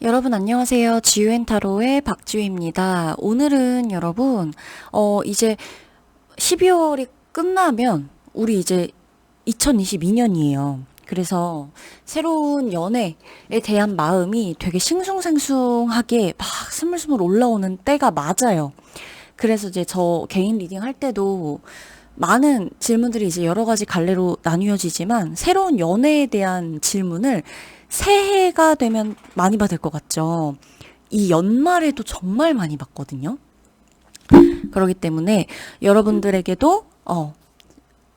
여러분 안녕하세요. 지유앤타로의 박지유입니다. 오늘은 여러분 이제 12월이 끝나면 우리 이제 2022년이에요. 그래서 새로운 연애에 대한 마음이 되게 싱숭생숭하게 막 스물스물 올라오는 때가 맞아요. 그래서 이제 저 개인 리딩 할 때도 많은 질문들이 이제 여러 가지 갈래로 나뉘어지지만 새로운 연애에 대한 질문을 새해가 되면 많이 받을 것 같죠. 이 연말에도 정말 많이 받거든요. 그렇기 때문에 여러분들에게도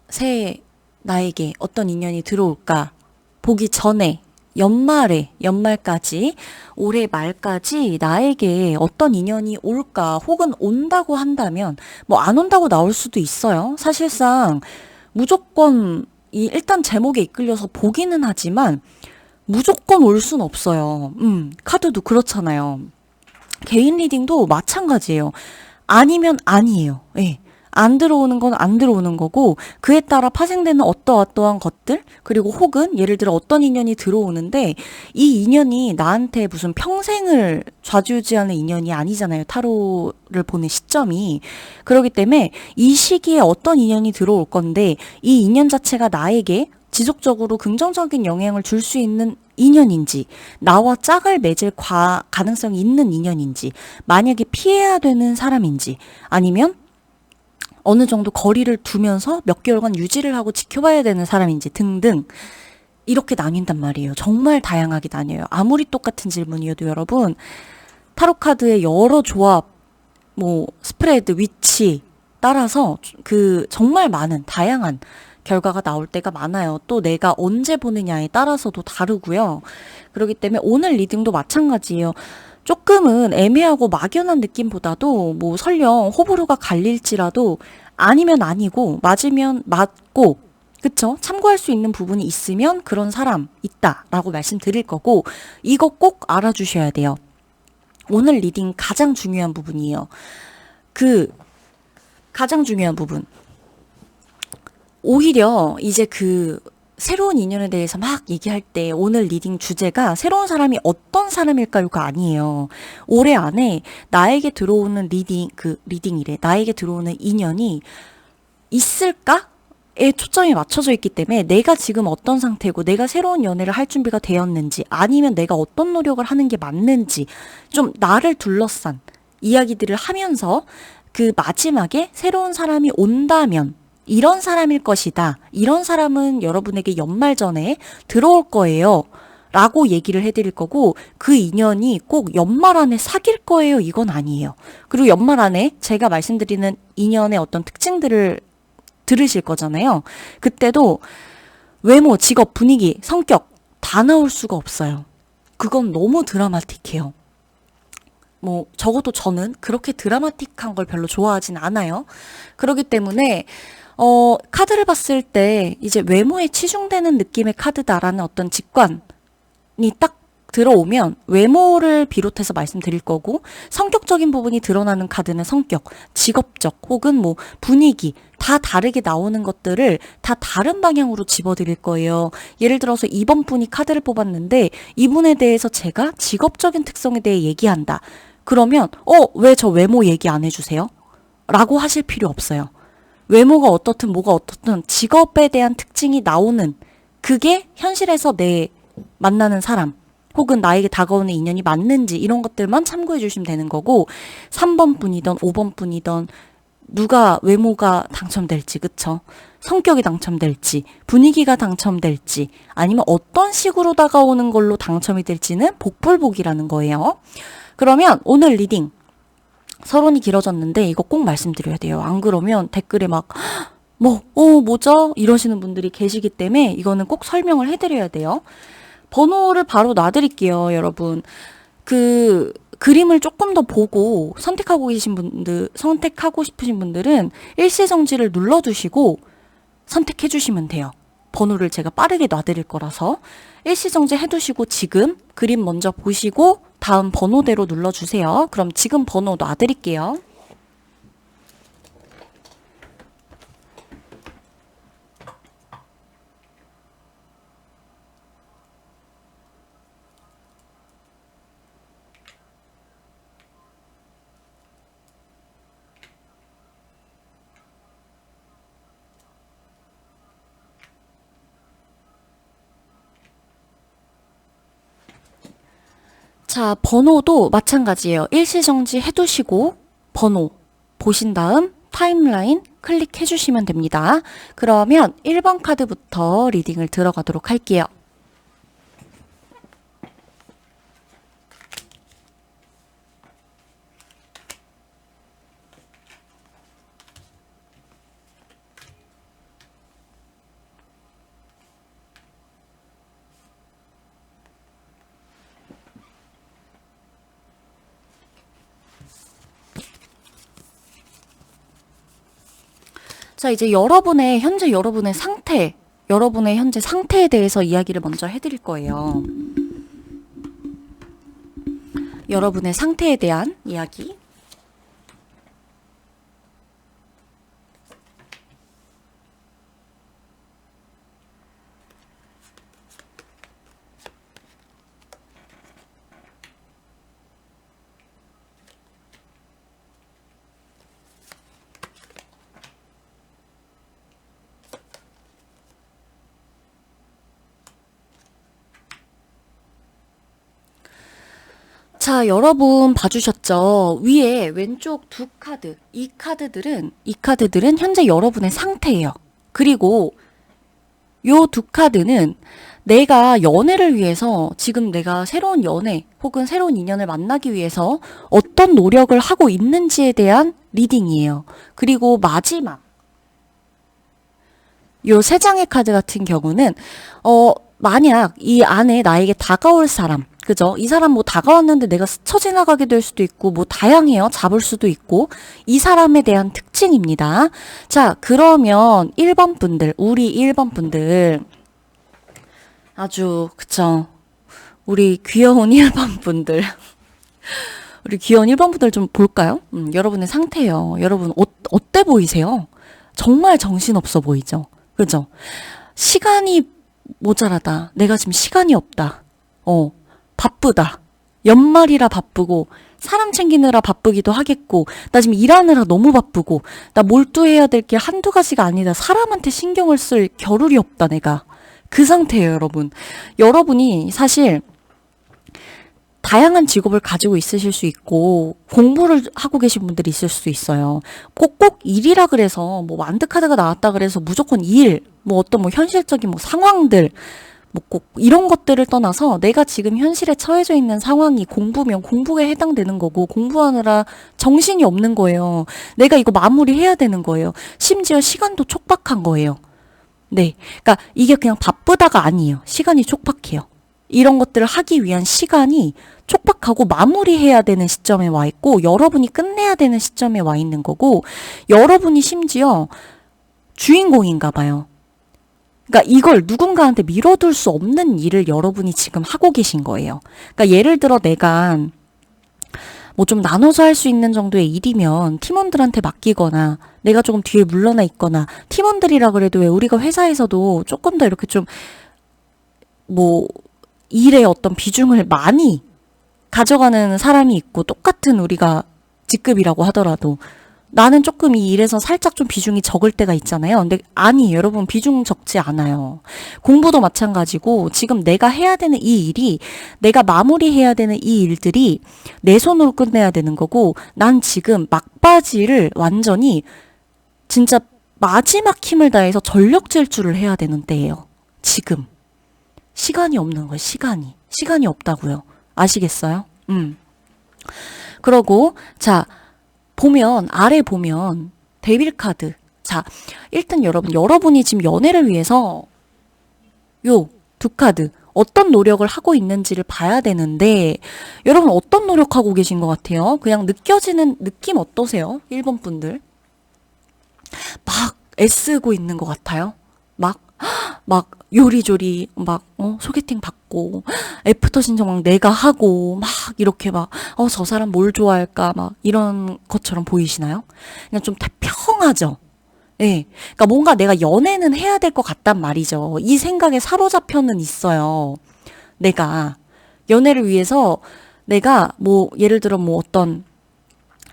새해 나에게 어떤 인연이 들어올까 보기 전에 연말까지, 올해 말까지 나에게 어떤 인연이 올까, 혹은 온다고 한다면, 뭐 안 온다고 나올 수도 있어요. 사실상 무조건, 일단 제목에 이끌려서 보기는 하지만, 무조건 올 순 없어요. 카드도 그렇잖아요. 개인 리딩도 마찬가지예요. 아니면 아니에요. 예. 안 들어오는 건 안 들어오는 거고, 그에 따라 파생되는 어떠어떠한 것들, 그리고 혹은 예를 들어 어떤 인연이 들어오는데, 이 인연이 나한테 무슨 평생을 좌지우지하는 인연이 아니잖아요. 타로를 보는 시점이. 그렇기 때문에 이 시기에 어떤 인연이 들어올 건데, 이 인연 자체가 나에게 지속적으로 긍정적인 영향을 줄 수 있는 인연인지, 나와 짝을 맺을 가능성이 있는 인연인지, 만약에 피해야 되는 사람인지, 아니면 어느 정도 거리를 두면서 몇 개월간 유지를 하고 지켜봐야 되는 사람인지 등등 이렇게 나뉜단 말이에요. 정말 다양하게 나뉘어요. 아무리 똑같은 질문이어도 여러분, 타로 카드의 여러 조합, 뭐 스프레드, 위치 따라서 그 정말 많은 다양한 결과가 나올 때가 많아요. 또 내가 언제 보느냐에 따라서도 다르고요. 그렇기 때문에 오늘 리딩도 마찬가지예요. 조금은 애매하고 막연한 느낌보다도 뭐 설령 호불호가 갈릴지라도 아니면 아니고 맞으면 맞고, 그쵸? 참고할 수 있는 부분이 있으면 그런 사람 있다라고 말씀드릴 거고, 이거 꼭 알아주셔야 돼요. 오늘 리딩 가장 중요한 부분이에요. 그 가장 중요한 부분. 오히려 이제 그 새로운 인연에 대해서 막 얘기할 때 오늘 리딩 주제가 새로운 사람이 어떤 사람일까요가 아니에요. 올해 안에 나에게 들어오는 리딩이래. 나에게 들어오는 인연이 있을까? 에 초점이 맞춰져 있기 때문에 내가 지금 어떤 상태고 내가 새로운 연애를 할 준비가 되었는지, 아니면 내가 어떤 노력을 하는 게 맞는지, 좀 나를 둘러싼 이야기들을 하면서 그 마지막에 새로운 사람이 온다면 이런 사람일 것이다. 이런 사람은 여러분에게 연말 전에 들어올 거예요. 라고 얘기를 해드릴 거고, 그 인연이 꼭 연말 안에 사귈 거예요. 이건 아니에요. 그리고 연말 안에 제가 말씀드리는 인연의 어떤 특징들을 들으실 거잖아요. 그때도 외모, 직업, 분위기, 성격 다 나올 수가 없어요. 그건 너무 드라마틱해요. 뭐 적어도 저는 그렇게 드라마틱한 걸 별로 좋아하진 않아요. 그렇기 때문에 카드를 봤을 때 이제 외모에 치중되는 느낌의 카드다라는 어떤 직관이 딱 들어오면 외모를 비롯해서 말씀드릴 거고, 성격적인 부분이 드러나는 카드는 성격, 직업적 혹은 뭐 분위기 다 다르게 나오는 것들을 다 다른 방향으로 집어드릴 거예요. 예를 들어서 이번 분이 카드를 뽑았는데 이분에 대해서 제가 직업적인 특성에 대해 얘기한다. 그러면 왜 저 외모 얘기 안 해주세요? 라고 하실 필요 없어요. 외모가 어떻든 뭐가 어떻든 직업에 대한 특징이 나오는, 그게 현실에서 내 만나는 사람 혹은 나에게 다가오는 인연이 맞는지 이런 것들만 참고해 주시면 되는 거고, 3번 분이던 5번 분이던 누가 외모가 당첨될지, 그쵸? 성격이 당첨될지, 분위기가 당첨될지, 아니면 어떤 식으로 다가오는 걸로 당첨이 될지는 복불복이라는 거예요. 그러면 오늘 리딩 서론이 길어졌는데 이거 꼭 말씀드려야 돼요. 안 그러면 댓글에 막 뭐죠? 이러시는 분들이 계시기 때문에 이거는 꼭 설명을 해드려야 돼요. 번호를 바로 놔드릴게요, 여러분. 그 그림을 조금 더 보고 선택하고 싶으신 분들은 일시정지를 눌러두시고 선택해주시면 돼요. 번호를 제가 빠르게 놔드릴 거라서 일시정지 해두시고 지금 그림 먼저 보시고 다음 번호대로 눌러주세요. 그럼 지금 번호 놔드릴게요. 자, 번호도 마찬가지예요. 일시정지 해두시고 번호 보신 다음 타임라인 클릭해 주시면 됩니다. 그러면 1번 카드부터 리딩을 들어가도록 할게요. 자, 이제 현재 여러분의 현재 상태에 대해서 이야기를 먼저 해드릴 거예요. 여러분의 상태에 대한 이야기. 자, 여러분 봐주셨죠? 위에 왼쪽 두 카드, 이 카드들은 현재 여러분의 상태예요. 그리고 요 두 카드는 내가 연애를 위해서 지금 내가 새로운 연애 혹은 새로운 인연을 만나기 위해서 어떤 노력을 하고 있는지에 대한 리딩이에요. 그리고 마지막 요 세 장의 카드 같은 경우는 만약 이 안에 나에게 다가올 사람, 그죠? 이 사람 뭐 다가왔는데 내가 스쳐 지나가게 될 수도 있고 뭐 다양해요. 잡을 수도 있고 이 사람에 대한 특징입니다. 자, 그러면 1번 분들, 우리 1번 분들 아주 그쵸? 우리 귀여운 1번 분들 우리 귀여운 1번 분들 좀 볼까요? 여러분의 상태요. 여러분 어때 보이세요? 정말 정신없어 보이죠? 그죠? 시간이 모자라다. 내가 지금 시간이 없다. 바쁘다. 연말이라 바쁘고 사람 챙기느라 바쁘기도 하겠고 나 지금 일하느라 너무 바쁘고 나 몰두해야 될 게 한두 가지가 아니다. 사람한테 신경을 쓸 겨를이 없다 내가. 그 상태예요, 여러분. 여러분이 사실 다양한 직업을 가지고 있으실 수 있고 공부를 하고 계신 분들이 있을 수도 있어요. 꼭꼭 일이라 그래서 뭐 완드카드가 나왔다 그래서 무조건 일, 뭐 어떤 뭐 현실적인 뭐 상황들 뭐 꼭 이런 것들을 떠나서 내가 지금 현실에 처해져 있는 상황이 공부면 공부에 해당되는 거고 공부하느라 정신이 없는 거예요. 내가 이거 마무리해야 되는 거예요. 심지어 시간도 촉박한 거예요. 네. 그러니까 이게 그냥 바쁘다가 아니에요. 시간이 촉박해요. 이런 것들을 하기 위한 시간이 촉박하고 마무리해야 되는 시점에 와 있고 여러분이 끝내야 되는 시점에 와 있는 거고 여러분이 심지어 주인공인가 봐요. 그러니까 이걸 누군가한테 미뤄둘 수 없는 일을 여러분이 지금 하고 계신 거예요. 그러니까 예를 들어 내가 뭐 좀 나눠서 할 수 있는 정도의 일이면 팀원들한테 맡기거나 내가 조금 뒤에 물러나 있거나 팀원들이라 그래도 왜 우리가 회사에서도 조금 더 이렇게 좀 뭐 일의 어떤 비중을 많이 가져가는 사람이 있고 똑같은 우리가 직급이라고 하더라도 나는 조금 이 일에서 살짝 좀 비중이 적을 때가 있잖아요. 근데 아니 여러분 비중 적지 않아요. 공부도 마찬가지고 지금 내가 해야 되는 이 일이 내가 마무리해야 되는 이 일들이 내 손으로 끝내야 되는 거고 난 지금 막바지를 완전히 진짜 마지막 힘을 다해서 전력 질주를 해야 되는 때예요. 지금. 시간이 없는 거예요. 시간이 없다고요. 아시겠어요? 그러고 자 아래 보면 데빌 카드. 자, 일단 여러분이 지금 연애를 위해서 요 두 카드 어떤 노력을 하고 있는지를 봐야 되는데 여러분 어떤 노력하고 계신 것 같아요? 그냥 느껴지는 느낌 어떠세요? 1번 분들. 막 애쓰고 있는 것 같아요? 막 요리조리 소개팅 받고 애프터 신청 막 내가 하고 막 이렇게 막 저 사람 뭘 좋아할까 막 이런 것처럼 보이시나요? 그냥 좀 평하죠. 예. 그러니까 뭔가 내가 연애는 해야 될 것 같단 말이죠. 이 생각에 사로잡혀는 있어요. 내가 연애를 위해서 내가 뭐 예를 들어 뭐 어떤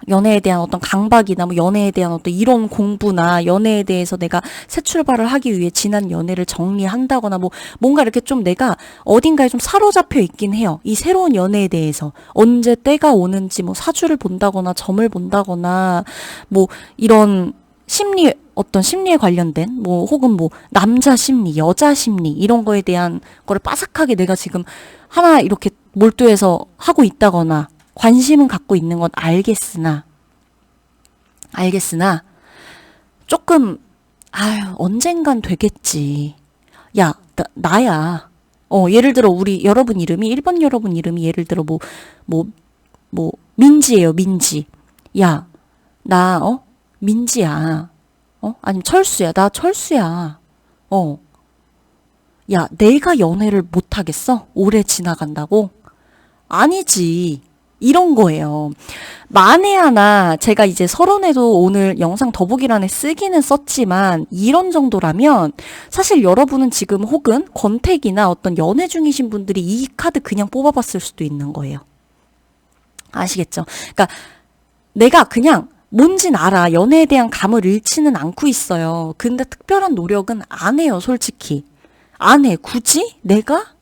연애에 대한 어떤 강박이나 뭐 연애에 대한 어떤 이론 공부나 연애에 대해서 내가 새 출발을 하기 위해 지난 연애를 정리한다거나 뭐 뭔가 이렇게 좀 내가 어딘가에 좀 사로잡혀 있긴 해요. 이 새로운 연애에 대해서 언제 때가 오는지 뭐 사주를 본다거나 점을 본다거나 뭐 이런 심리 어떤 심리에 관련된 뭐 혹은 뭐 남자 심리, 여자 심리 이런 거에 대한 거를 빠삭하게 내가 지금 하나 이렇게 몰두해서 하고 있다거나 관심은 갖고 있는 건 알겠으나, 조금, 아유, 언젠간 되겠지. 야, 나야. 예를 들어, 여러분 이름이, 1번 여러분 이름이 예를 들어, 뭐, 민지예요, 민지. 야, 민지야. 아니면 철수야. 나 철수야. 어, 야, 내가 연애를 못 하겠어? 오래 지나간다고? 아니지. 이런 거예요. 만에 하나 제가 이제 서론에도 오늘 영상 더보기란에 쓰기는 썼지만 이런 정도라면 사실 여러분은 지금 혹은 권태기나 어떤 연애 중이신 분들이 이 카드 그냥 뽑아봤을 수도 있는 거예요. 아시겠죠? 그러니까 내가 그냥 뭔진 알아. 연애에 대한 감을 잃지는 않고 있어요. 근데 특별한 노력은 안 해요, 솔직히. 안 해. 굳이? 내가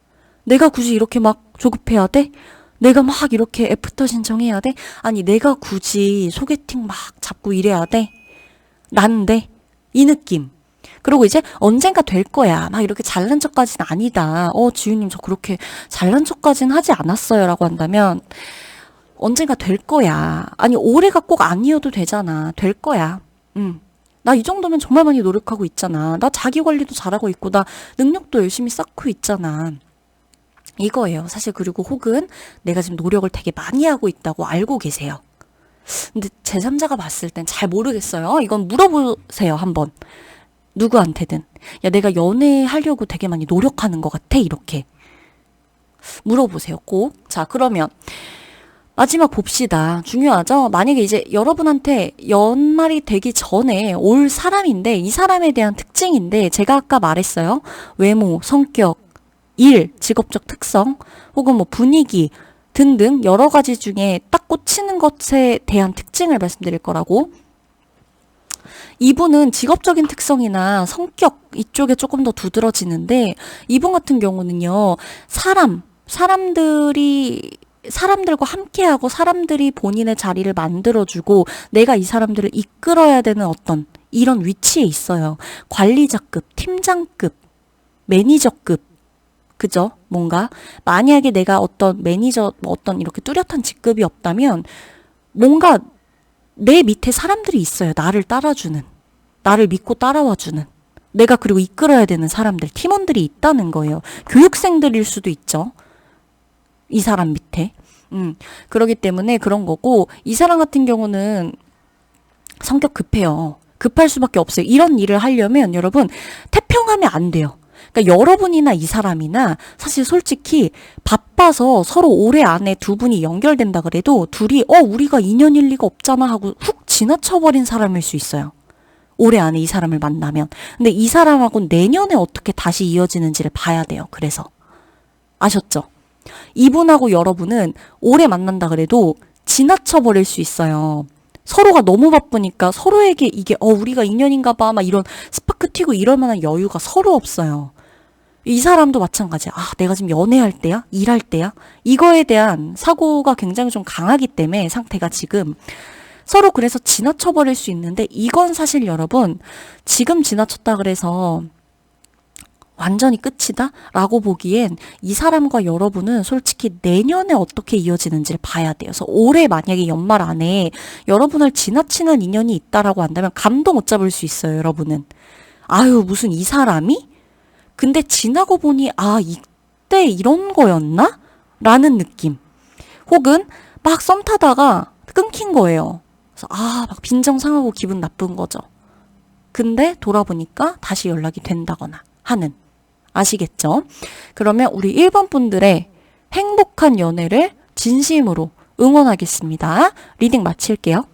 굳이 이렇게 막 조급해야 돼? 내가 막 이렇게 애프터 신청해야 돼? 아니, 내가 굳이 소개팅 막 잡고 이래야 돼? 난데? 이 느낌. 그리고 이제 언젠가 될 거야. 막 이렇게 잘난 척까지는 아니다. 지우님 저 그렇게 잘난 척까지는 하지 않았어요. 라고 한다면 언젠가 될 거야. 아니, 올해가 꼭 아니어도 되잖아. 될 거야. 나 이 정도면 정말 많이 노력하고 있잖아. 나 자기 관리도 잘하고 있고, 나 능력도 열심히 쌓고 있잖아. 이거예요. 사실 그리고 혹은 내가 지금 노력을 되게 많이 하고 있다고 알고 계세요. 근데 제3자가 봤을 땐 잘 모르겠어요. 이건 물어보세요, 한번. 누구한테든. 야, 내가 연애하려고 되게 많이 노력하는 것 같아? 이렇게. 물어보세요, 꼭. 자, 그러면 마지막 봅시다. 중요하죠? 만약에 이제 여러분한테 연말이 되기 전에 올 사람인데 이 사람에 대한 특징인데 제가 아까 말했어요. 외모, 성격, 일, 직업적 특성, 혹은 뭐 분위기 등등 여러 가지 중에 딱 꽂히는 것에 대한 특징을 말씀드릴 거라고. 이분은 직업적인 특성이나 성격 이쪽에 조금 더 두드러지는데 이분 같은 경우는요. 사람들과 함께하고 사람들이 본인의 자리를 만들어주고 내가 이 사람들을 이끌어야 되는 어떤 이런 위치에 있어요. 관리자급, 팀장급, 매니저급. 그죠? 뭔가 만약에 내가 어떤 매니저 뭐 어떤 이렇게 뚜렷한 직급이 없다면 뭔가 내 밑에 사람들이 있어요. 나를 따라주는. 나를 믿고 따라와주는. 내가 그리고 이끌어야 되는 사람들, 팀원들이 있다는 거예요. 교육생들일 수도 있죠. 이 사람 밑에. 그러기 때문에 그런 거고, 이 사람 같은 경우는 성격 급해요. 급할 수밖에 없어요. 이런 일을 하려면 여러분, 태평하면 안 돼요. 그러니까 여러분이나 이 사람이나 사실 솔직히 바빠서 서로 올해 안에 두 분이 연결된다 그래도 둘이 우리가 인연일 리가 없잖아 하고 훅 지나쳐버린 사람일 수 있어요. 올해 안에 이 사람을 만나면. 근데 이 사람하고는 내년에 어떻게 다시 이어지는지를 봐야 돼요. 그래서. 아셨죠? 이분하고 여러분은 오래 만난다 그래도 지나쳐버릴 수 있어요. 서로가 너무 바쁘니까 서로에게 이게 우리가 인연인가 봐 막 이런 스파크 튀고 이럴 만한 여유가 서로 없어요. 이 사람도 마찬가지야. 내가 지금 연애할 때야? 일할 때야? 이거에 대한 사고가 굉장히 좀 강하기 때문에 상태가 지금 서로 그래서 지나쳐버릴 수 있는데 이건 사실 여러분 지금 지나쳤다 그래서 완전히 끝이다? 라고 보기엔 이 사람과 여러분은 솔직히 내년에 어떻게 이어지는지를 봐야 돼요. 그래서 올해 만약에 연말 안에 여러분을 지나치는 인연이 있다라고 한다면 감도 못 잡을 수 있어요, 여러분은. 아유, 무슨 이 사람이? 근데 지나고 보니 이때 이런 거였나? 라는 느낌. 혹은 막 썸 타다가 끊긴 거예요. 그래서 막 빈정 상하고 기분 나쁜 거죠. 근데 돌아보니까 다시 연락이 된다거나 하는. 아시겠죠? 그러면 우리 1번 분들의 행복한 연애를 진심으로 응원하겠습니다. 리딩 마칠게요.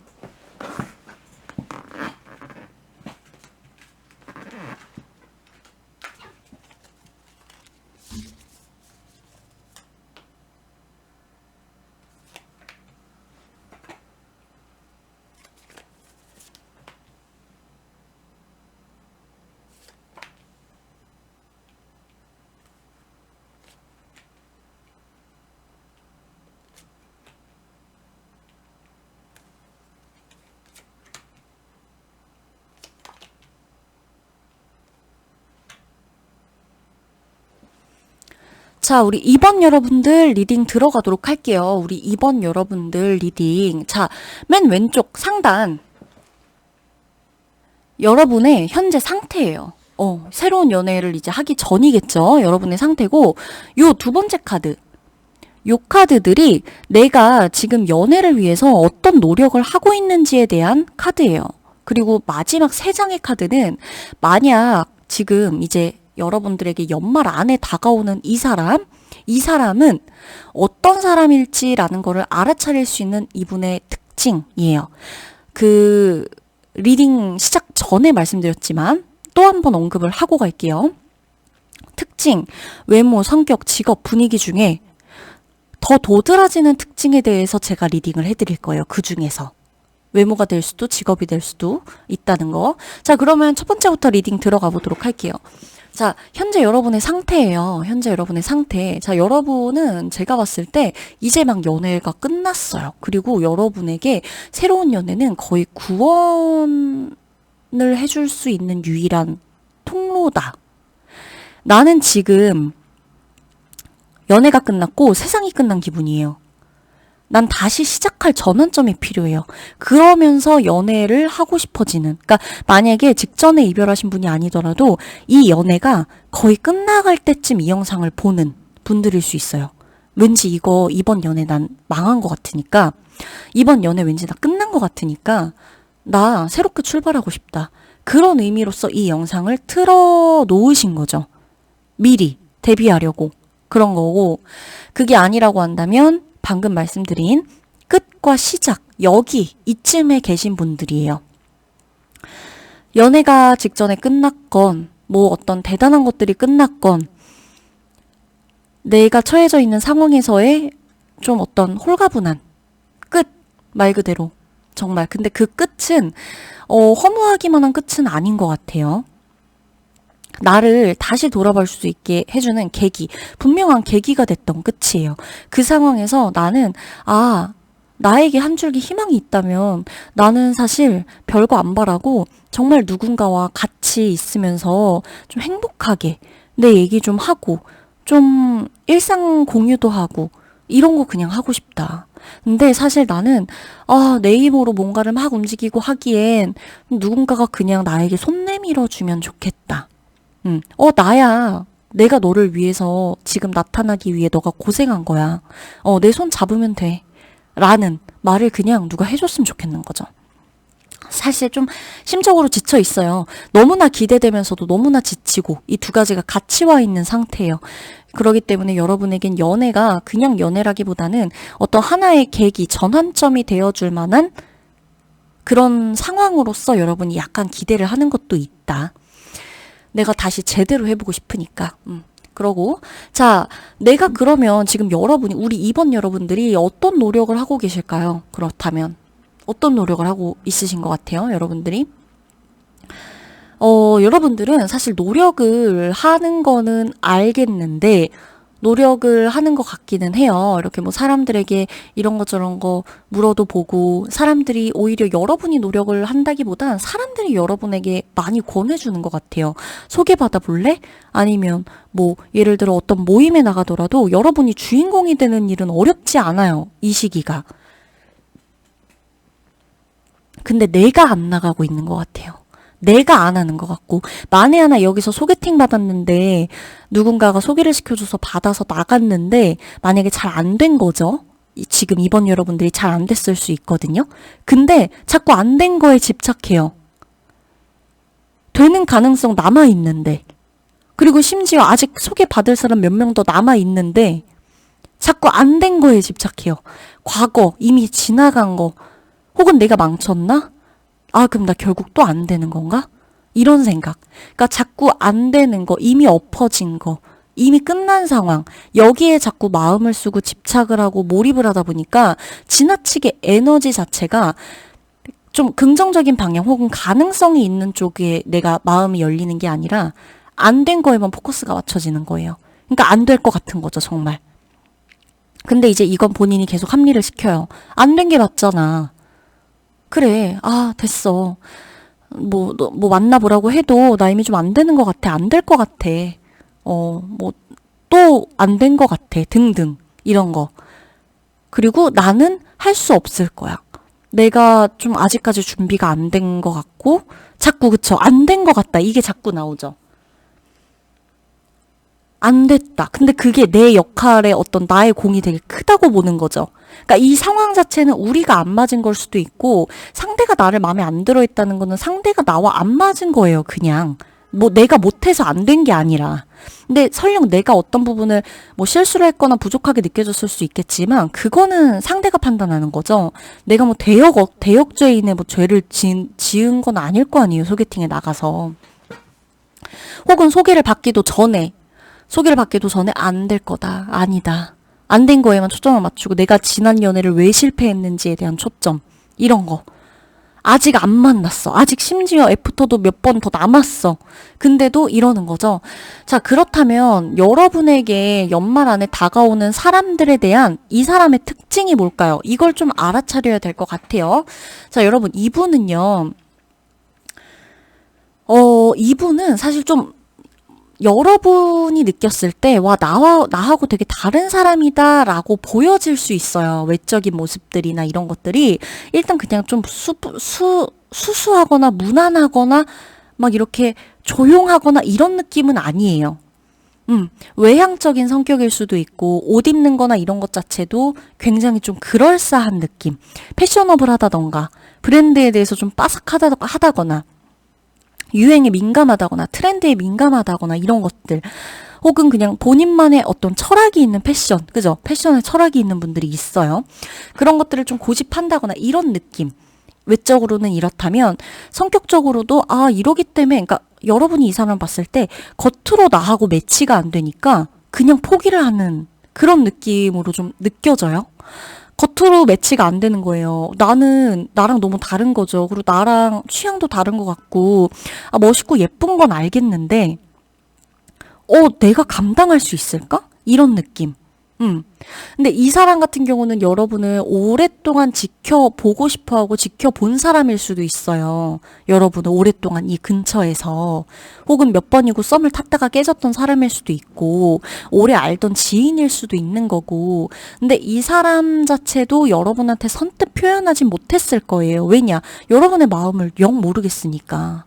자, 우리 2번 여러분들 리딩 들어가도록 할게요. 우리 2번 여러분들 리딩. 자, 맨 왼쪽 상단. 여러분의 현재 상태예요. 새로운 연애를 이제 하기 전이겠죠. 여러분의 상태고, 요 두 번째 카드. 요 카드들이 내가 지금 연애를 위해서 어떤 노력을 하고 있는지에 대한 카드예요. 그리고 마지막 세 장의 카드는 만약 지금 이제 여러분들에게 연말 안에 다가오는 이 사람은 어떤 사람일지라는 거를 알아차릴 수 있는 이분의 특징이에요. 그 리딩 시작 전에 말씀드렸지만 또 한 번 언급을 하고 갈게요. 특징, 외모, 성격, 직업, 분위기 중에 더 도드라지는 특징에 대해서 제가 리딩을 해드릴 거예요. 그 중에서. 외모가 될 수도 직업이 될 수도 있다는 거. 자, 그러면 첫 번째부터 리딩 들어가 보도록 할게요. 자, 현재 여러분의 상태예요. 현재 여러분의 상태. 자, 여러분은 제가 봤을 때 이제 막 연애가 끝났어요. 그리고 여러분에게 새로운 연애는 거의 구원을 해줄 수 있는 유일한 통로다. 나는 지금 연애가 끝났고 세상이 끝난 기분이에요. 난 다시 시작할 전환점이 필요해요. 그러면서 연애를 하고 싶어지는. 그러니까 만약에 직전에 이별하신 분이 아니더라도 이 연애가 거의 끝나갈 때쯤 이 영상을 보는 분들일 수 있어요. 왠지 이번 연애 난 망한 것 같으니까, 이번 연애 왠지 나 끝난 것 같으니까 나 새롭게 출발하고 싶다. 그런 의미로서 이 영상을 틀어 놓으신 거죠. 미리 데뷔하려고. 그런 거고, 그게 아니라고 한다면 방금 말씀드린 끝과 시작, 여기 이쯤에 계신 분들이에요. 연애가 직전에 끝났건 뭐 어떤 대단한 것들이 끝났건 내가 처해져 있는 상황에서의 좀 어떤 홀가분한 끝, 말 그대로 정말. 근데 그 끝은 허무하기만 한 끝은 아닌 것 같아요. 나를 다시 돌아볼 수 있게 해주는 계기, 분명한 계기가 됐던 끝이에요. 그 상황에서 나는 나에게 한 줄기 희망이 있다면 나는 사실 별거 안 바라고 정말 누군가와 같이 있으면서 좀 행복하게 내 얘기 좀 하고 좀 일상 공유도 하고 이런 거 그냥 하고 싶다. 근데 사실 나는 내 힘으로 뭔가를 막 움직이고 하기엔 누군가가 그냥 나에게 손 내밀어 주면 좋겠다. 나야. 내가 너를 위해서 지금 나타나기 위해 너가 고생한 거야. 내 손 잡으면 돼. 라는 말을 그냥 누가 해줬으면 좋겠는 거죠. 사실 좀 심적으로 지쳐 있어요. 너무나 기대되면서도 너무나 지치고 이 두 가지가 같이 와 있는 상태예요. 그렇기 때문에 여러분에겐 연애가 그냥 연애라기보다는 어떤 하나의 계기, 전환점이 되어줄 만한 그런 상황으로서 여러분이 약간 기대를 하는 것도 있다. 내가 다시 제대로 해보고 싶으니까. 그러고 자, 내가 그러면 지금 우리 2번 여러분들이 어떤 노력을 하고 계실까요? 그렇다면 어떤 노력을 하고 있으신 것 같아요, 여러분들이? 여러분들은 사실 노력을 하는 거는 알겠는데 노력을 하는 것 같기는 해요. 이렇게 뭐 사람들에게 이런 거 저런 거 물어도 보고 사람들이 오히려 여러분이 노력을 한다기보단 사람들이 여러분에게 많이 권해주는 것 같아요. 소개받아 볼래? 아니면 뭐 예를 들어 어떤 모임에 나가더라도 여러분이 주인공이 되는 일은 어렵지 않아요. 이 시기가. 근데 내가 안 나가고 있는 것 같아요. 내가 안 하는 것 같고, 만에 하나 여기서 소개팅 받았는데 누군가가 소개를 시켜줘서 받아서 나갔는데 만약에 잘 안 된 거죠. 지금 이번 여러분들이 잘 안 됐을 수 있거든요. 근데 자꾸 안 된 거에 집착해요. 되는 가능성 남아있는데, 그리고 심지어 아직 소개받을 사람 몇 명 더 남아있는데 자꾸 안 된 거에 집착해요. 과거, 이미 지나간 거, 혹은 내가 망쳤나? 그럼 나 결국 또 안 되는 건가? 이런 생각. 그러니까 자꾸 안 되는 거, 이미 엎어진 거, 이미 끝난 상황, 여기에 자꾸 마음을 쓰고 집착을 하고 몰입을 하다 보니까 지나치게 에너지 자체가 좀 긍정적인 방향 혹은 가능성이 있는 쪽에 내가 마음이 열리는 게 아니라 안 된 거에만 포커스가 맞춰지는 거예요. 그러니까 안 될 것 같은 거죠, 정말. 근데 이제 이건 본인이 계속 합리를 시켜요. 안 된 게 맞잖아. 그래, 됐어. 뭐 만나보라고 해도 나 이미 좀 안 되는 것 같아. 안 될 것 같아. 또 안 된 것 같아. 등등. 이런 거. 그리고 나는 할 수 없을 거야. 내가 좀 아직까지 준비가 안 된 것 같고, 자꾸, 그쵸? 안 된 것 같다. 이게 자꾸 나오죠. 안 됐다. 근데 그게 내 역할의 어떤 나의 공이 되게 크다고 보는 거죠. 그러니까 이 상황 자체는 우리가 안 맞은 걸 수도 있고, 상대가 나를 마음에 안 들어 있다는 거는 상대가 나와 안 맞은 거예요, 그냥. 뭐 내가 못해서 안 된 게 아니라. 근데 설령 내가 어떤 부분을 뭐 실수를 했거나 부족하게 느껴졌을 수 있겠지만, 그거는 상대가 판단하는 거죠. 내가 뭐 대역죄인의 뭐 죄를 지은 건 아닐 거 아니에요, 소개팅에 나가서. 혹은 소개를 받기도 전에 안 될 거다. 아니다. 안 된 거에만 초점을 맞추고 내가 지난 연애를 왜 실패했는지에 대한 초점. 이런 거. 아직 안 만났어. 아직 심지어 애프터도 몇 번 더 남았어. 근데도 이러는 거죠. 자, 그렇다면 여러분에게 연말 안에 다가오는 사람들에 대한 이 사람의 특징이 뭘까요? 이걸 좀 알아차려야 될 것 같아요. 자, 여러분, 이분은 사실 좀 여러분이 느꼈을 때, 와, 나하고 되게 다른 사람이다라고 보여질 수 있어요. 외적인 모습들이나 이런 것들이. 일단 그냥 좀 수수하거나 무난하거나 막 이렇게 조용하거나 이런 느낌은 아니에요. 외향적인 성격일 수도 있고, 옷 입는 거나 이런 것 자체도 굉장히 좀 그럴싸한 느낌. 패셔너블하다던가, 브랜드에 대해서 좀 빠삭하다거나, 유행에 민감하다거나 트렌드에 민감하다거나 이런 것들, 혹은 그냥 본인만의 어떤 철학이 있는 패션, 그죠? 패션에 철학이 있는 분들이 있어요. 그런 것들을 좀 고집한다거나 이런 느낌. 외적으로는 이렇다면 성격적으로도 이러기 때문에, 그러니까 여러분이 이 사람을 봤을 때 겉으로 나하고 매치가 안 되니까 그냥 포기를 하는 그런 느낌으로 좀 느껴져요. 겉으로 매치가 안 되는 거예요. 나랑 너무 다른 거죠. 그리고 나랑 취향도 다른 것 같고, 멋있고 예쁜 건 알겠는데, 내가 감당할 수 있을까? 이런 느낌. 근데 이 사람 같은 경우는 여러분을 오랫동안 지켜보고 싶어 하고 지켜본 사람일 수도 있어요. 여러분을 오랫동안 이 근처에서. 혹은 몇 번이고 썸을 탔다가 깨졌던 사람일 수도 있고, 오래 알던 지인일 수도 있는 거고. 근데 이 사람 자체도 여러분한테 선뜻 표현하진 못했을 거예요. 왜냐? 여러분의 마음을 영 모르겠으니까.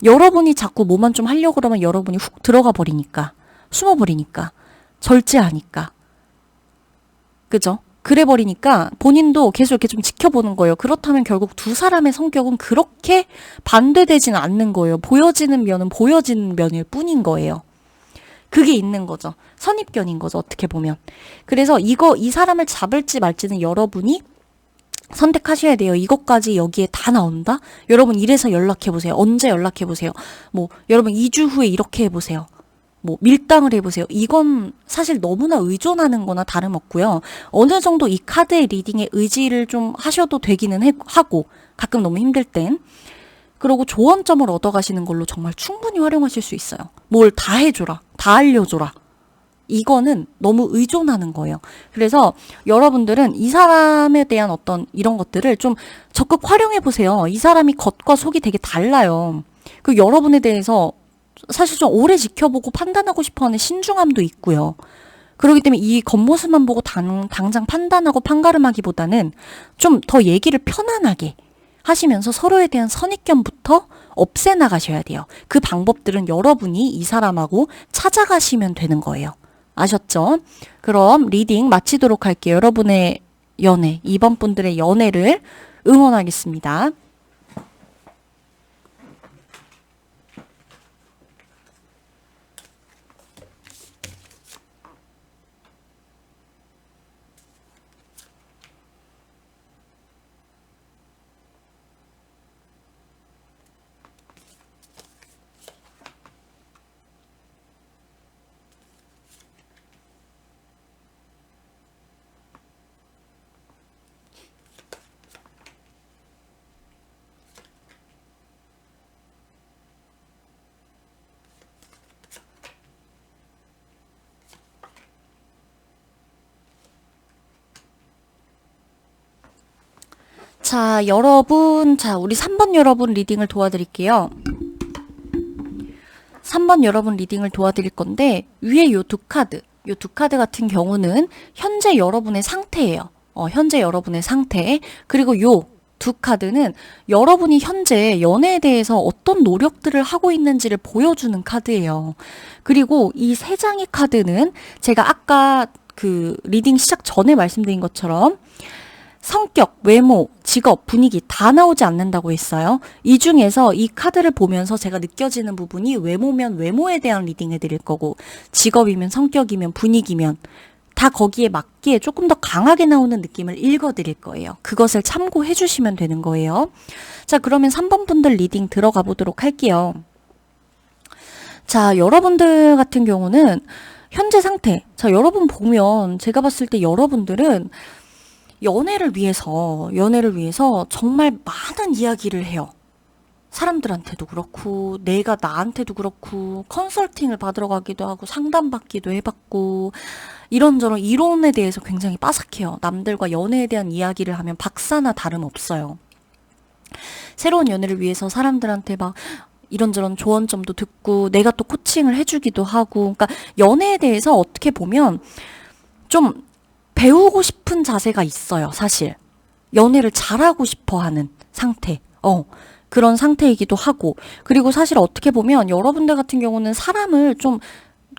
여러분이 자꾸 뭐만 좀 하려고 그러면 여러분이 훅 들어가 버리니까. 숨어버리니까. 절제하니까. 그죠? 그래 버리니까 본인도 계속 이렇게 좀 지켜보는 거예요. 그렇다면 결국 두 사람의 성격은 그렇게 반대되지는 않는 거예요. 보여지는 면은 보여지는 면일 뿐인 거예요. 그게 있는 거죠. 선입견인 거죠. 어떻게 보면. 그래서 이 사람을 잡을지 말지는 여러분이 선택하셔야 돼요. 이것까지 여기에 다 나온다? 여러분 이래서 연락해보세요. 언제 연락해보세요. 뭐 여러분 2주 후에 이렇게 해보세요. 뭐 밀당을 해보세요. 이건 사실 너무나 의존하는 거나 다름없고요. 어느 정도 이 카드의 리딩에 의지를 좀 하셔도 되기는 하고, 가끔 너무 힘들 땐. 그리고 조언점을 얻어가시는 걸로 정말 충분히 활용하실 수 있어요. 뭘 다 해줘라. 다 알려줘라. 이거는 너무 의존하는 거예요. 그래서 여러분들은 이 사람에 대한 어떤 이런 것들을 좀 적극 활용해보세요. 이 사람이 겉과 속이 되게 달라요. 그 여러분에 대해서 사실 좀 오래 지켜보고 판단하고 싶어하는 신중함도 있고요. 그렇기 때문에 이 겉모습만 보고 당장 판단하고 판가름하기보다는 좀 더 얘기를 편안하게 하시면서 서로에 대한 선입견부터 없애나가셔야 돼요. 그 방법들은 여러분이 이 사람하고 찾아가시면 되는 거예요. 아셨죠? 그럼 리딩 마치도록 할게요. 여러분의 연애, 이번 분들의 연애를 응원하겠습니다. 자, 우리 3번 여러분 리딩을 도와드릴게요. 3번 여러분 리딩을 도와드릴 건데, 위에 요 두 카드. 요 두 카드 같은 경우는 현재 여러분의 상태예요. 현재 여러분의 상태. 그리고 요 두 카드는 여러분이 현재 연애에 대해서 어떤 노력들을 하고 있는지를 보여주는 카드예요. 그리고 이 세 장의 카드는 제가 아까 그 리딩 시작 전에 말씀드린 것처럼 성격, 외모, 직업, 분위기 다 나오지 않는다고 했어요. 이 중에서 이 카드를 보면서 제가 느껴지는 부분이 외모면 외모에 대한 리딩 해드릴 거고, 직업이면 성격이면 분위기면 다 거기에 맞게 조금 더 강하게 나오는 느낌을 읽어드릴 거예요. 그것을 참고해 주시면 되는 거예요. 자, 그러면 3번 분들 리딩 들어가 보도록 할게요. 자, 여러분들 같은 경우는 현재 상태. 자, 여러분 보면 제가 봤을 때 여러분들은 연애를 위해서 정말 많은 이야기를 해요. 사람들한테도 그렇고, 내가 나한테도 그렇고, 컨설팅을 받으러 가기도 하고, 상담받기도 해봤고, 이런저런 이론에 대해서 굉장히 빠삭해요. 남들과 연애에 대한 이야기를 하면 박사나 다름없어요. 새로운 연애를 위해서 사람들한테 막 이런저런 조언점도 듣고, 내가 또 코칭을 해주기도 하고, 그러니까 연애에 대해서 어떻게 보면 좀 배우고 싶은 자세가 있어요, 사실. 연애를 잘하고 싶어 하는 상태. 그런 상태이기도 하고. 그리고 사실 어떻게 보면 여러분들 같은 경우는 사람을 좀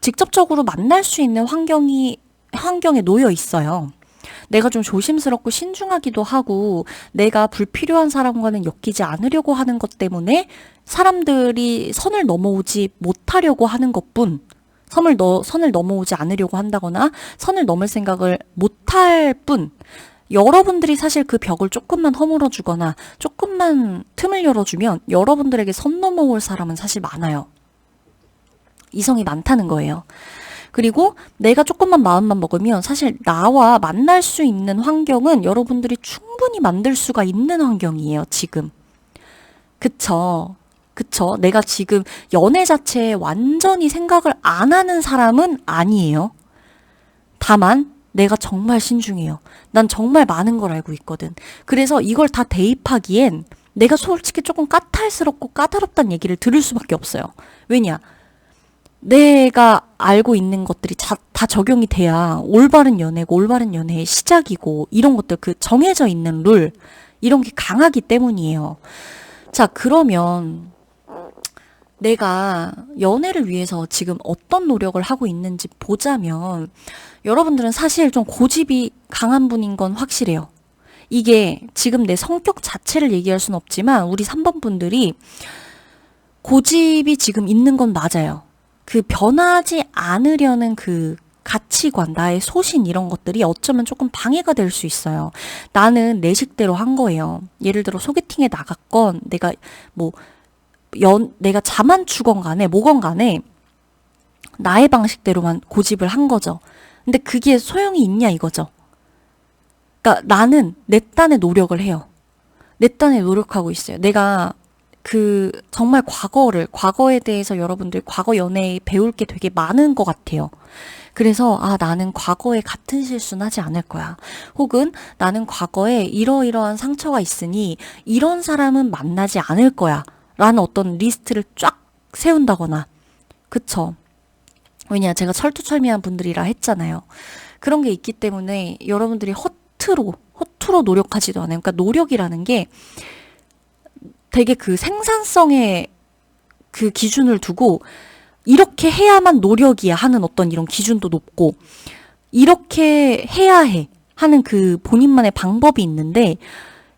직접적으로 만날 수 있는 환경에 놓여 있어요. 내가 좀 조심스럽고 신중하기도 하고, 내가 불필요한 사람과는 엮이지 않으려고 하는 것 때문에 사람들이 선을 넘어오지 못하려고 하는 것뿐, 선을 넘어오지 않으려고 한다거나 선을 넘을 생각을 못할 뿐, 여러분들이 사실 그 벽을 조금만 허물어주거나 조금만 틈을 열어주면 여러분들에게 선 넘어올 사람은 사실 많아요. 이성이 많다는 거예요. 그리고 내가 조금만 마음만 먹으면 사실 나와 만날 수 있는 환경은 여러분들이 충분히 만들 수가 있는 환경이에요, 지금. 그쵸? 내가 지금 연애 자체에 완전히 생각을 안 하는 사람은 아니에요. 다만 내가 정말 신중해요. 난 정말 많은 걸 알고 있거든. 그래서 이걸 다 대입하기엔 내가 솔직히 조금 까탈스럽고 까다롭다는 얘기를 들을 수밖에 없어요. 왜냐? 내가 알고 있는 것들이 다 적용이 돼야 올바른 연애고 올바른 연애의 시작이고, 이런 것들, 그 정해져 있는 룰, 이런 게 강하기 때문이에요. 자, 그러면 내가 연애를 위해서 지금 어떤 노력을 하고 있는지 보자면, 여러분들은 사실 좀 고집이 강한 분인 건 확실해요. 이게 지금 내 성격 자체를 얘기할 순 없지만 우리 3번 분들이 고집이 지금 있는 건 맞아요. 그 변하지 않으려는 그 가치관, 나의 소신, 이런 것들이 어쩌면 조금 방해가 될 수 있어요. 나는 내 식대로 한 거예요. 예를 들어 소개팅에 나갔건, 내가 자만추건 간에 뭐건 간에 나의 방식대로만 고집을 한 거죠. 근데 그게 소용이 있냐 이거죠. 그러니까 나는 내 딴의 노력을 해요. 내 딴에 노력하고 있어요. 내가 정말 과거에 대해서 여러분들 과거 연애에 배울 게 되게 많은 것 같아요. 그래서 나는 과거에 같은 실수는 하지 않을 거야. 혹은 나는 과거에 이러이러한 상처가 있으니 이런 사람은 만나지 않을 거야. 라는 어떤 리스트를 쫙 세운다거나. 그쵸? 왜냐, 제가 철두철미한 분들이라 했잖아요. 그런 게 있기 때문에 여러분들이 허투루 노력하지도 않아요. 그러니까 노력이라는 게 되게 그 생산성의 그 기준을 두고 이렇게 해야만 노력이야 하는 어떤 이런 기준도 높고, 이렇게 해야 해 하는 그 본인만의 방법이 있는데,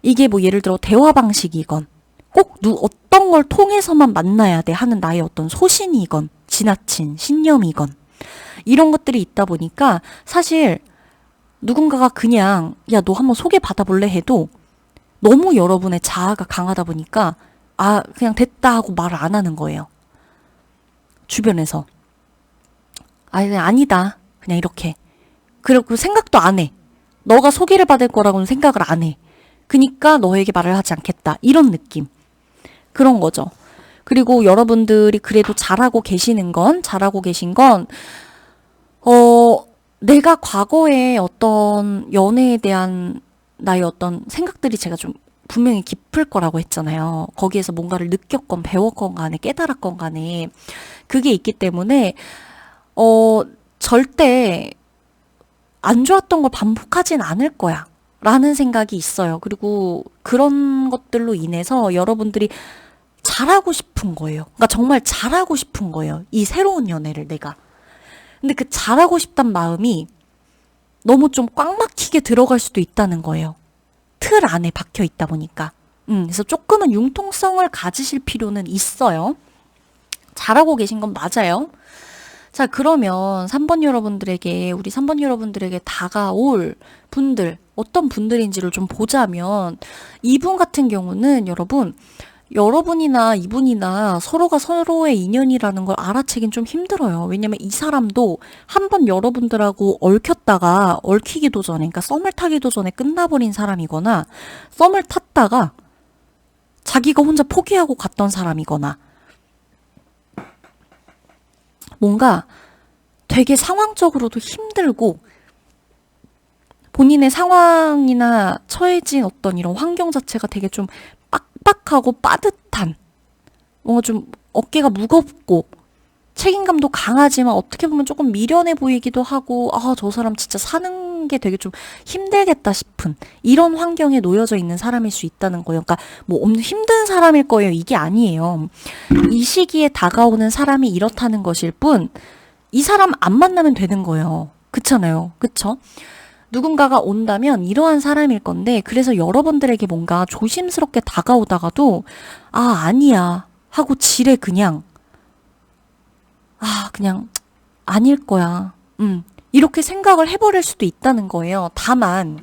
이게 뭐 예를 들어 대화 방식이건 꼭 어떤 걸 통해서만 만나야 돼 하는 나의 어떤 소신이건 지나친 신념이건, 이런 것들이 있다 보니까 사실 누군가가 그냥 야, 너 한번 소개받아 볼래 해도 너무 여러분의 자아가 강하다 보니까 그냥 됐다 하고 말을 안 하는 거예요. 주변에서. 그냥 아니다. 그냥 이렇게. 그리고 생각도 안 해. 너가 소개를 받을 거라고는 생각을 안 해. 그니까 너에게 말을 하지 않겠다. 이런 느낌. 그런 거죠. 그리고 여러분들이 그래도 잘하고 계신 건, 내가 과거에 어떤 연애에 대한 나의 어떤 생각들이 제가 좀 분명히 깊을 거라고 했잖아요. 거기에서 뭔가를 느꼈건 배웠건 간에 깨달았건 간에 그게 있기 때문에 절대 안 좋았던 걸 반복하진 않을 거야. 라는 생각이 있어요. 그리고 그런 것들로 인해서 여러분들이 잘하고 싶은 거예요. 그러니까 정말 잘하고 싶은 거예요. 이 새로운 연애를 내가. 근데 그 잘하고 싶단 마음이 너무 좀 꽉 막히게 들어갈 수도 있다는 거예요. 틀 안에 박혀 있다 보니까. 그래서 조금은 융통성을 가지실 필요는 있어요. 잘하고 계신 건 맞아요. 자, 그러면 3번 여러분들에게, 우리 3번 여러분들에게 다가올 분들, 어떤 분들인지를 좀 보자면, 이분 같은 경우는 여러분이나 이분이나 서로가 서로의 인연이라는 걸 알아채긴 좀 힘들어요. 왜냐면 이 사람도 한번 여러분들하고 얽히기도 전에, 그러니까 썸을 타기도 전에 끝나버린 사람이거나, 썸을 탔다가 자기가 혼자 포기하고 갔던 사람이거나, 뭔가 되게 상황적으로도 힘들고 본인의 상황이나 처해진 어떤 이런 환경 자체가 되게 좀 빡빡하고 빠듯한, 뭔가 좀 어깨가 무겁고 책임감도 강하지만 어떻게 보면 조금 미련해 보이기도 하고, 아, 저 사람 진짜 사는 게 되게 좀 힘들겠다 싶은 이런 환경에 놓여져 있는 사람일 수 있다는 거예요. 그러니까 뭐 힘든 사람일 거예요. 이게 아니에요. 이 시기에 다가오는 사람이 이렇다는 것일 뿐, 이 사람 안 만나면 되는 거예요. 그렇잖아요. 그쵸? 누군가가 온다면 이러한 사람일 건데, 그래서 여러분들에게 뭔가 조심스럽게 다가오다가도 아, 아니야 하고 지레 그냥 그냥 아닐 거야. 이렇게 생각을 해버릴 수도 있다는 거예요. 다만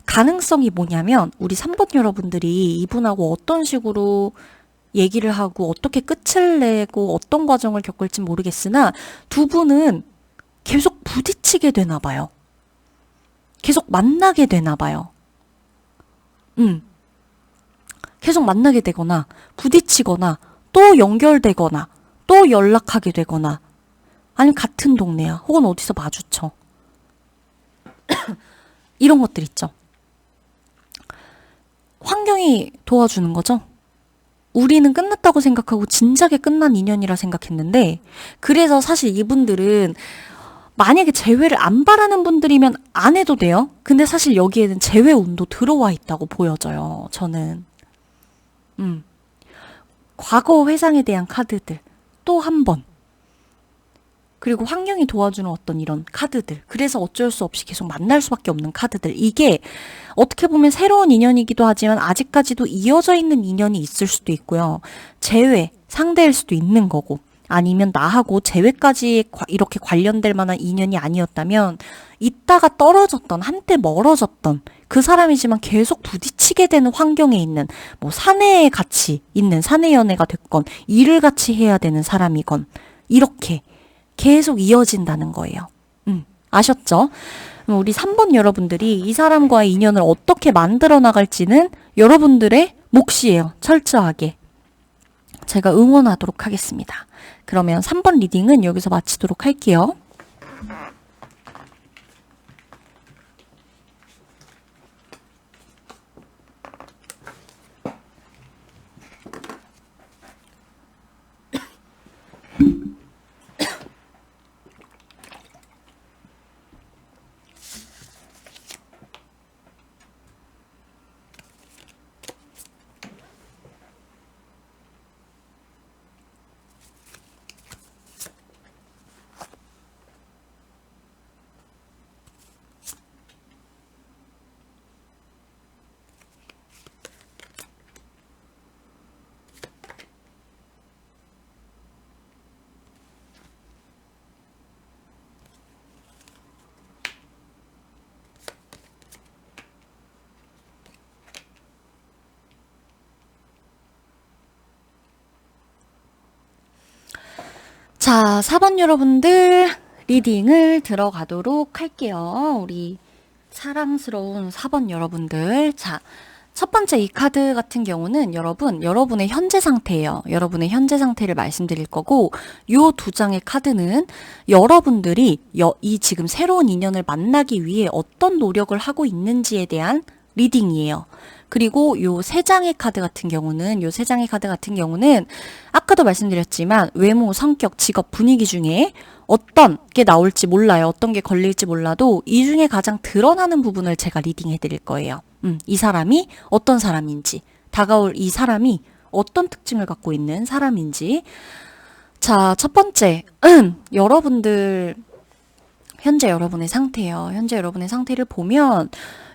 가능성이 뭐냐면, 우리 3번 여러분들이 이분하고 어떤 식으로 얘기를 하고 어떻게 끝을 내고 어떤 과정을 겪을지 모르겠으나 두 분은 계속 부딪히게 되나 봐요. 계속 만나게 되나 봐요. 계속 만나게 되거나 부딪히거나 또 연결되거나 또 연락하게 되거나, 아니면 같은 동네야, 혹은 어디서 마주쳐. 이런 것들 있죠. 환경이 도와주는 거죠. 우리는 끝났다고 생각하고 진작에 끝난 인연이라 생각했는데, 그래서 사실 이분들은 만약에 재회를 안 바라는 분들이면 안 해도 돼요. 근데 사실 여기에는 재회 운도 들어와 있다고 보여져요. 저는. 과거 회상에 대한 카드들 또 한 번, 그리고 환경이 도와주는 어떤 이런 카드들, 그래서 어쩔 수 없이 계속 만날 수밖에 없는 카드들, 이게 어떻게 보면 새로운 인연이기도 하지만 아직까지도 이어져 있는 인연이 있을 수도 있고요. 재회 상대일 수도 있는 거고, 아니면 나하고 재회까지 이렇게 관련될 만한 인연이 아니었다면 있다가 떨어졌던, 한때 멀어졌던 그 사람이지만 계속 부딪히게 되는 환경에 있는, 뭐 사내에 같이 있는 사내 연애가 됐건 일을 같이 해야 되는 사람이건, 이렇게 계속 이어진다는 거예요. 아셨죠? 우리 3번 여러분들이 이 사람과의 인연을 어떻게 만들어 나갈지는 여러분들의 몫이에요. 철저하게. 제가 응원하도록 하겠습니다. 그러면 3번 리딩은 여기서 마치도록 할게요. 자, 4번 여러분들 리딩을 들어가도록 할게요. 우리 사랑스러운 4번 여러분들. 자, 첫 번째 이 카드 같은 경우는 여러분의 현재 상태예요. 여러분의 현재 상태를 말씀드릴 거고, 요 두 장의 카드는 여러분들이 이 지금 새로운 인연을 만나기 위해 어떤 노력을 하고 있는지에 대한 리딩이에요. 그리고 요 세 장의 카드 같은 경우는 아까도 말씀드렸지만 외모, 성격, 직업, 분위기 중에 어떤 게 나올지 몰라요. 어떤 게 걸릴지 몰라도 이 중에 가장 드러나는 부분을 제가 리딩해 드릴 거예요. 이 사람이 어떤 사람인지, 다가올 이 사람이 어떤 특징을 갖고 있는 사람인지. 자, 첫 번째, 여러분들, 현재 여러분의 상태예요. 현재 여러분의 상태를 보면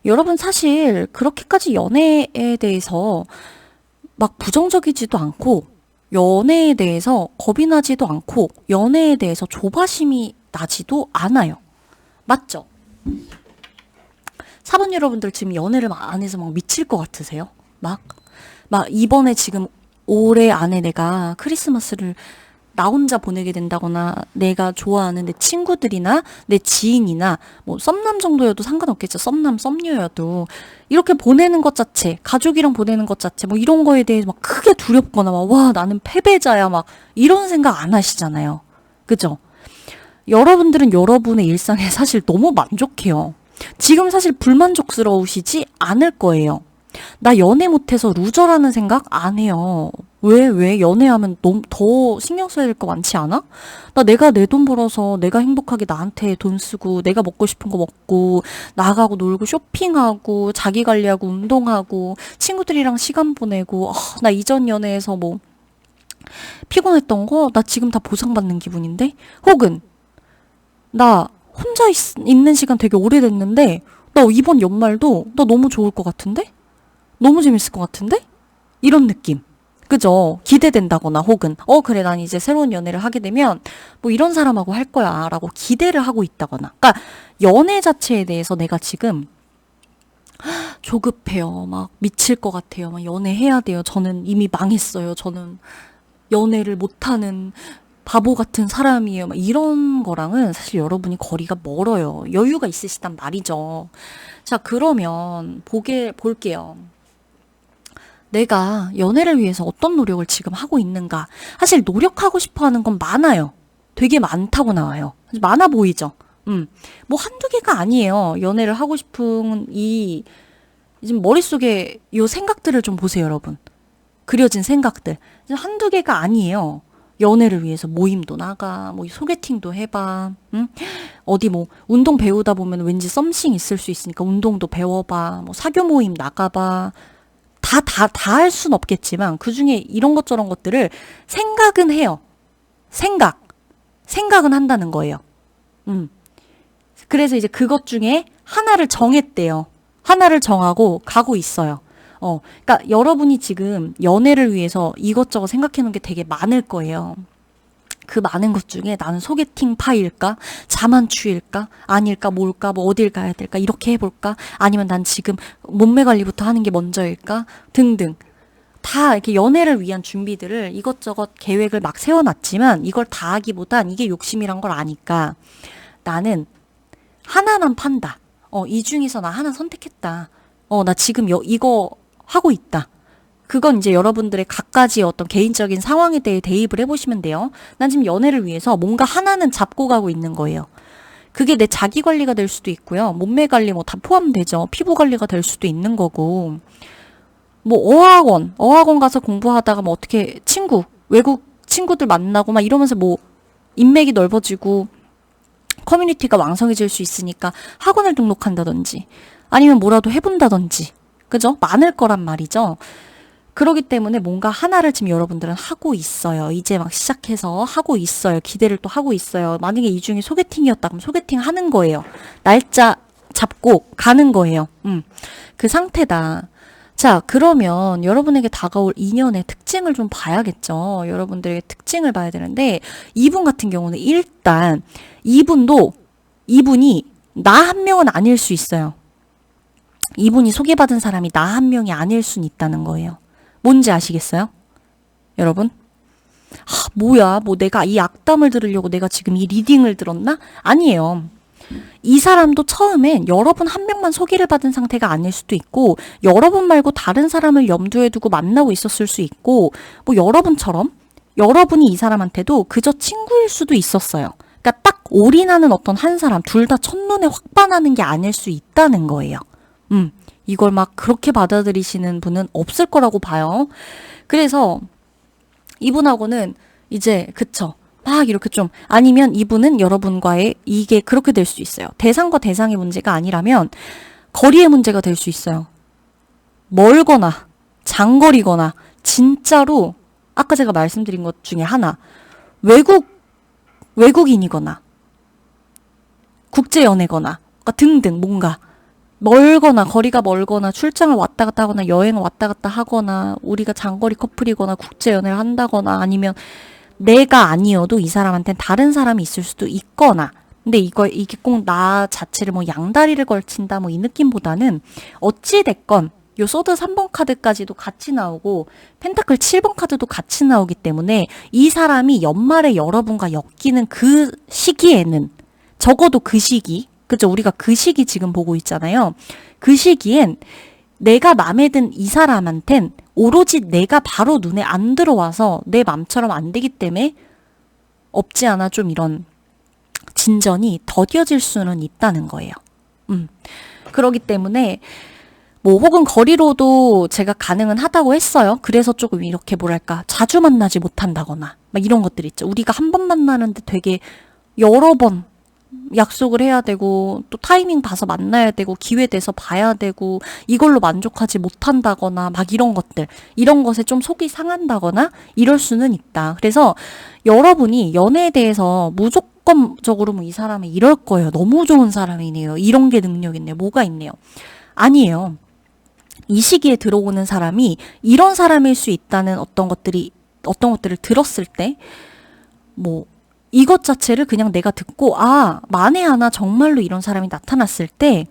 여러분 사실 그렇게까지 연애에 대해서 막 부정적이지도 않고 연애에 대해서 겁이 나지도 않고 연애에 대해서 조바심이 나지도 않아요. 맞죠? 사돈 여러분들 지금 연애를 안 해서 막 미칠 것 같으세요? 막 이번에 지금 올해 안에 내가 크리스마스를 나 혼자 보내게 된다거나 내가 좋아하는 내 친구들이나 내 지인이나 뭐 썸남 정도여도 상관없겠죠. 썸남 썸녀여도 이렇게 보내는 것 자체, 가족이랑 보내는 것 자체 뭐 이런 거에 대해 막 크게 두렵거나 막 와 나는 패배자야 막 이런 생각 안 하시잖아요. 그죠? 여러분들은 여러분의 일상에 사실 너무 만족해요. 지금 사실 불만족스러우시지 않을 거예요. 나 연애 못해서 루저라는 생각 안 해요. 왜 연애하면 너무 더 신경 써야 될 거 많지 않아? 나 내가 내 돈 벌어서 내가 행복하게 나한테 돈 쓰고 내가 먹고 싶은 거 먹고 나가고 놀고 쇼핑하고 자기 관리하고 운동하고 친구들이랑 시간 보내고 나 이전 연애에서 뭐 피곤했던 거 나 지금 다 보상받는 기분인데? 혹은 나 혼자 있는 시간 되게 오래됐는데 나 이번 연말도 나 너무 좋을 것 같은데? 너무 재밌을 것 같은데? 이런 느낌. 그죠? 기대된다거나 혹은 그래 난 이제 새로운 연애를 하게 되면 뭐 이런 사람하고 할 거야 라고 기대를 하고 있다거나 그러니까 연애 자체에 대해서 내가 지금 조급해요. 막 미칠 것 같아요. 막 연애해야 돼요. 저는 이미 망했어요. 저는 연애를 못하는 바보 같은 사람이에요. 막 이런 거랑은 사실 여러분이 거리가 멀어요. 여유가 있으시단 말이죠. 자, 그러면 볼게요. 내가 연애를 위해서 어떤 노력을 지금 하고 있는가. 사실 노력하고 싶어 하는 건 많아요. 되게 많다고 나와요. 많아 보이죠? 뭐 한두 개가 아니에요. 연애를 하고 싶은 지금 머릿속에 요 생각들을 좀 보세요, 여러분. 그려진 생각들. 한두 개가 아니에요. 연애를 위해서 모임도 나가, 뭐 소개팅도 해봐, 어디 뭐 운동 배우다 보면 왠지 썸씽 있을 수 있으니까 운동도 배워봐, 뭐 사교 모임 나가봐. 다 할 순 없겠지만 그 중에 이런 것 저런 것들을 생각은 해요. 생각은 한다는 거예요. 그래서 이제 그것 중에 하나를 정했대요. 하나를 정하고 가고 있어요. 그러니까 여러분이 지금 연애를 위해서 이것저것 생각해 놓은 게 되게 많을 거예요. 그 많은 것 중에 나는 소개팅 파일까? 자만추일까? 아닐까? 뭘까? 뭐 어딜 가야 될까? 이렇게 해볼까? 아니면 난 지금 몸매 관리부터 하는 게 먼저일까? 등등. 다 이렇게 연애를 위한 준비들을 이것저것 계획을 막 세워놨지만 이걸 다 하기보단 이게 욕심이란 걸 아니까 나는 하나만 판다. 이 중에서 나 하나 선택했다. 나 지금 이거 하고 있다. 그건 이제 여러분들의 각가지의 어떤 개인적인 상황에 대해 대입을 해보시면 돼요. 난 지금 연애를 위해서 뭔가 하나는 잡고 가고 있는 거예요. 그게 내 자기 관리가 될 수도 있고요. 몸매 관리 뭐 다 포함되죠. 피부 관리가 될 수도 있는 거고. 뭐 어학원 가서 공부하다가 뭐 어떻게 외국 친구들 만나고 막 이러면서 뭐 인맥이 넓어지고 커뮤니티가 왕성해질 수 있으니까 학원을 등록한다든지 아니면 뭐라도 해본다든지. 그죠? 많을 거란 말이죠. 그러기 때문에 뭔가 하나를 지금 여러분들은 하고 있어요. 이제 막 시작해서 하고 있어요. 기대를 또 하고 있어요. 만약에 이 중에 소개팅이었다 그럼 소개팅 하는 거예요. 날짜 잡고 가는 거예요. 그 상태다. 자, 그러면 여러분에게 다가올 인연의 특징을 좀 봐야겠죠. 여러분들의 특징을 봐야 되는데 이분 같은 경우는 일단 이분이 나 한 명은 아닐 수 있어요. 이분이 소개받은 사람이 나 한 명이 아닐 순 있다는 거예요. 뭔지 아시겠어요? 여러분? 뭐야, 뭐 내가 이 악담을 들으려고 내가 지금 이 리딩을 들었나? 아니에요. 이 사람도 처음엔 여러분 한 명만 소개를 받은 상태가 아닐 수도 있고 여러분 말고 다른 사람을 염두에 두고 만나고 있었을 수 있고 뭐 여러분처럼 여러분이 이 사람한테도 그저 친구일 수도 있었어요. 그러니까 딱 올인하는 어떤 한 사람 둘 다 첫눈에 확 반하는 게 아닐 수 있다는 거예요. 이걸 막 그렇게 받아들이시는 분은 없을 거라고 봐요. 그래서 이분하고는 이제 그쵸. 막 이렇게 좀, 아니면 이분은 여러분과의 이게 그렇게 될 수 있어요. 대상과 대상의 문제가 아니라면 거리의 문제가 될 수 있어요. 멀거나 장거리거나 진짜로 아까 제가 말씀드린 것 중에 하나, 외국인이거나 국제연애거나 등등 뭔가 멀거나 거리가 멀거나 출장을 왔다 갔다 하거나 여행을 왔다 갔다 하거나 우리가 장거리 커플이거나 국제연애를 한다거나 아니면 내가 아니어도 이 사람한테는 다른 사람이 있을 수도 있거나, 근데 이게 꼭 나 자체를 뭐 양다리를 걸친다 뭐 이 느낌보다는 어찌됐건 요 소드 3번 카드까지도 같이 나오고 펜타클 7번 카드도 같이 나오기 때문에 이 사람이 연말에 여러분과 엮이는 그 시기에는, 적어도 그 시기, 그죠? 우리가 그 시기 지금 보고 있잖아요. 그 시기엔 내가 맘에 든 이 사람한텐 오로지 내가 바로 눈에 안 들어와서 내 맘처럼 안 되기 때문에 없지 않아 좀 이런 진전이 더뎌질 수는 있다는 거예요. 그러기 때문에 뭐 혹은 거리로도 제가 가능은 하다고 했어요. 그래서 조금 이렇게 뭐랄까 자주 만나지 못한다거나 막 이런 것들 있죠. 우리가 한 번 만나는데 되게 여러 번 약속을 해야 되고 또 타이밍 봐서 만나야 되고 기회 돼서 봐야 되고 이걸로 만족하지 못한다거나 막 이런 것들, 이런 것에 좀 속이 상한다거나 이럴 수는 있다. 그래서 여러분이 연애에 대해서 무조건적으로 뭐 이 사람이 이럴 거예요, 너무 좋은 사람이네요, 이런 게 능력 있네요, 뭐가 있네요, 아니에요. 이 시기에 들어오는 사람이 이런 사람일 수 있다는 어떤 것들을 들었을 때 뭐 이것 자체를 그냥 내가 듣고 만에 하나 정말로 이런 사람이 나타났을 때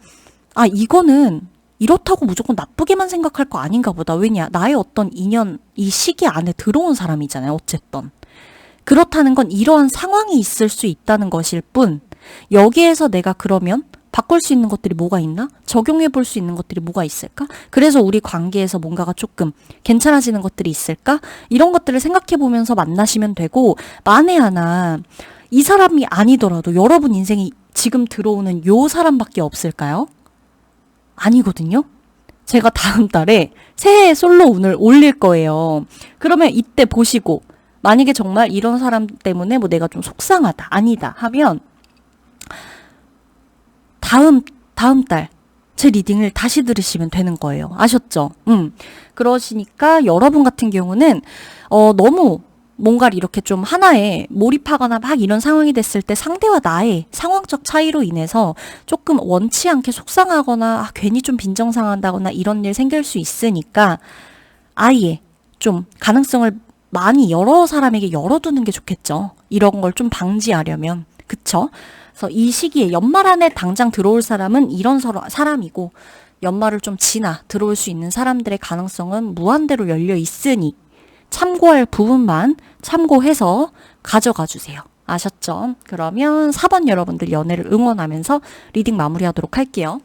이거는 이렇다고 무조건 나쁘게만 생각할 거 아닌가 보다. 왜냐? 나의 어떤 인연, 이 시기 안에 들어온 사람이잖아요. 어쨌든. 그렇다는 건 이러한 상황이 있을 수 있다는 것일 뿐, 여기에서 내가 그러면 바꿀 수 있는 것들이 뭐가 있나? 적용해 볼 수 있는 것들이 뭐가 있을까? 그래서 우리 관계에서 뭔가가 조금 괜찮아지는 것들이 있을까? 이런 것들을 생각해 보면서 만나시면 되고, 만에 하나 이 사람이 아니더라도 여러분 인생에 지금 들어오는 요 사람밖에 없을까요? 아니거든요? 제가 다음 달에 새해 솔로 운을 올릴 거예요. 그러면 이때 보시고, 만약에 정말 이런 사람 때문에 뭐 내가 좀 속상하다, 아니다 하면 다음 달 제 리딩을 다시 들으시면 되는 거예요. 아셨죠? 그러시니까 여러분 같은 경우는 너무 뭔가를 이렇게 좀 하나에 몰입하거나 막 이런 상황이 됐을 때 상대와 나의 상황적 차이로 인해서 조금 원치 않게 속상하거나 괜히 좀 빈정상한다거나 이런 일 생길 수 있으니까 아예 좀 가능성을 많이 여러 사람에게 열어두는 게 좋겠죠. 이런 걸 좀 방지하려면. 그쵸? 그래서 이 시기에 연말 안에 당장 들어올 사람은 이런 사람이고, 연말을 좀 지나 들어올 수 있는 사람들의 가능성은 무한대로 열려 있으니 참고할 부분만 참고해서 가져가 주세요. 아셨죠? 그러면 4번 여러분들 연애를 응원하면서 리딩 마무리하도록 할게요.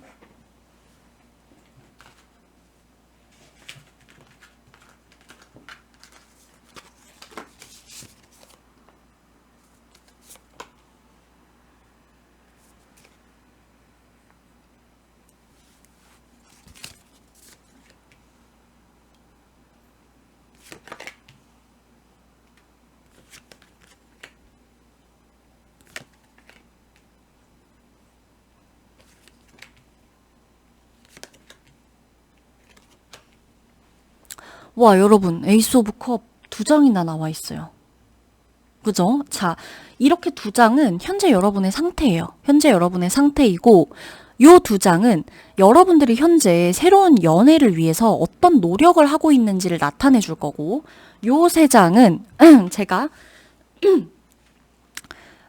와, 여러분, 에이스 오브 컵 2장이나 나와 있어요. 그죠? 자, 이렇게 2장은 현재 여러분의 상태예요. 현재 여러분의 상태이고, 요 2장은 여러분들이 현재 새로운 연애를 위해서 어떤 노력을 하고 있는지를 나타내 줄 거고, 요 3장은 제가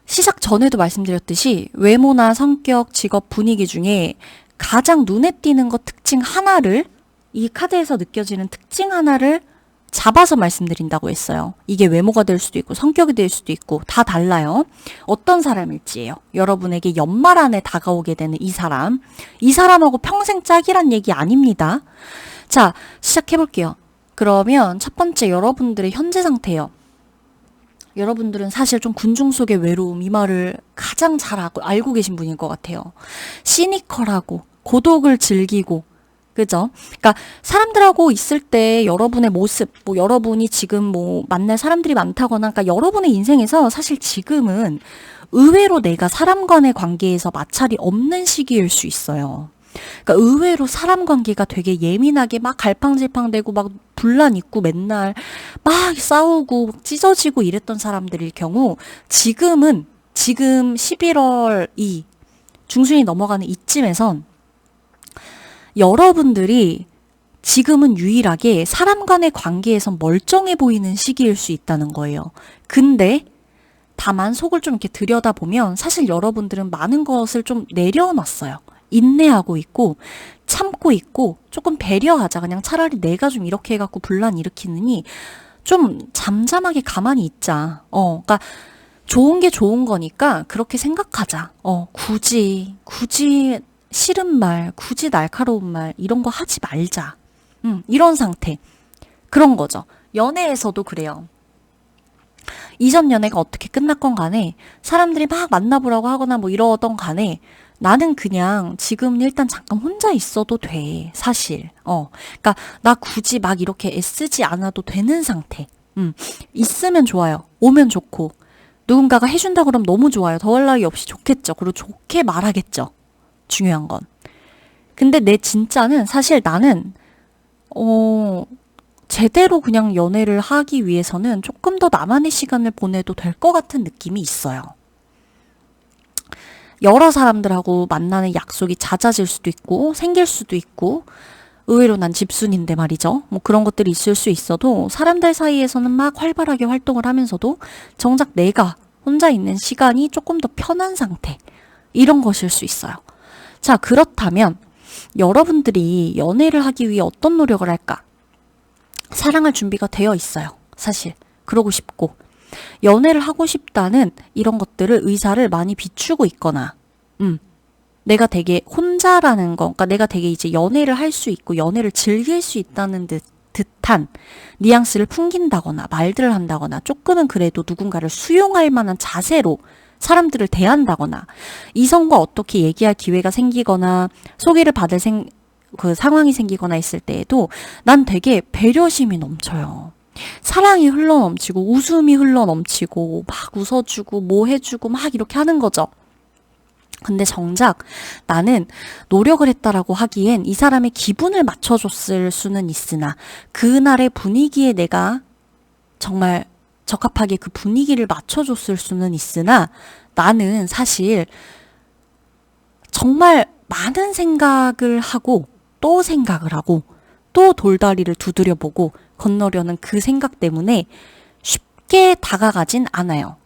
시작 전에도 말씀드렸듯이 외모나 성격, 직업, 분위기 중에 가장 눈에 띄는 것 특징 하나를, 이 카드에서 느껴지는 특징 하나를 잡아서 말씀드린다고 했어요. 이게 외모가 될 수도 있고 성격이 될 수도 있고 다 달라요. 어떤 사람일지예요. 여러분에게 연말 안에 다가오게 되는 이 사람하고 평생 짝이란 얘기 아닙니다. 자, 시작해볼게요. 그러면 첫 번째 여러분들의 현재 상태예요. 여러분들은 사실 좀 군중 속의 외로움, 이 말을 가장 잘 알고 계신 분일 것 같아요. 시니컬하고 고독을 즐기고 그죠? 그러니까 사람들하고 있을 때 여러분의 모습, 뭐 여러분이 지금 뭐 만날 사람들이 많다거나, 그러니까 여러분의 인생에서 사실 지금은 의외로 내가 사람 간의 관계에서 마찰이 없는 시기일 수 있어요. 그러니까 의외로 사람 관계가 되게 예민하게 막 갈팡질팡되고 막 분란 있고 맨날 막 싸우고 막 찢어지고 이랬던 사람들일 경우 지금 11월 이 중순이 넘어가는 이쯤에선 여러분들이 지금은 유일하게 사람 간의 관계에서 멀쩡해 보이는 시기일 수 있다는 거예요. 근데 다만 속을 좀 이렇게 들여다보면 사실 여러분들은 많은 것을 좀 내려놨어요. 인내하고 있고 참고 있고 조금 배려하자. 그냥 차라리 내가 좀 이렇게 해갖고 분란 일으키느니 좀 잠잠하게 가만히 있자. 그러니까 좋은 게 좋은 거니까 그렇게 생각하자. 굳이 싫은 말, 굳이 날카로운 말 이런 거 하지 말자. 이런 상태. 그런 거죠. 연애에서도 그래요. 이전 연애가 어떻게 끝났건 간에 사람들이 막 만나보라고 하거나 뭐 이러던 간에 나는 그냥 지금 일단 잠깐 혼자 있어도 돼. 사실. 그러니까 나 굳이 막 이렇게 애쓰지 않아도 되는 상태. 있으면 좋아요. 오면 좋고. 누군가가 해준다 그러면 너무 좋아요. 더할 나위 없이 좋겠죠. 그리고 좋게 말하겠죠. 중요한 건. 근데 내 진짜는 사실 나는 제대로 그냥 연애를 하기 위해서는 조금 더 나만의 시간을 보내도 될 것 같은 느낌이 있어요. 여러 사람들하고 만나는 약속이 잦아질 수도 있고 생길 수도 있고 의외로 난 집순인데 말이죠. 뭐 그런 것들이 있을 수 있어도 사람들 사이에서는 막 활발하게 활동을 하면서도 정작 내가 혼자 있는 시간이 조금 더 편한 상태. 이런 것일 수 있어요. 자, 그렇다면 여러분들이 연애를 하기 위해 어떤 노력을 할까? 사랑할 준비가 되어 있어요. 사실. 그러고 싶고. 연애를 하고 싶다는 이런 것들을 의사를 많이 비추고 있거나, 내가 되게 혼자라는 거, 그러니까 내가 되게 이제 연애를 할 수 있고 연애를 즐길 수 있다는 듯한 뉘앙스를 풍긴다거나 말들을 한다거나 조금은 그래도 누군가를 수용할 만한 자세로 사람들을 대한다거나 이성과 어떻게 얘기할 기회가 생기거나 소개를 받을 그 상황이 생기거나 했을 때에도 난 되게 배려심이 넘쳐요. 사랑이 흘러넘치고 웃음이 흘러넘치고 막 웃어주고 뭐 해주고 막 이렇게 하는 거죠. 근데 정작 나는 노력을 했다라고 하기엔 이 사람의 기분을 맞춰줬을 수는 있으나 그날의 분위기에 내가 정말 적합하게 그 분위기를 맞춰줬을 수는 있으나 나는 사실 정말 많은 생각을 하고 또 생각을 하고 또 돌다리를 두드려보고 건너려는 그 생각 때문에 쉽게 다가가진 않아요.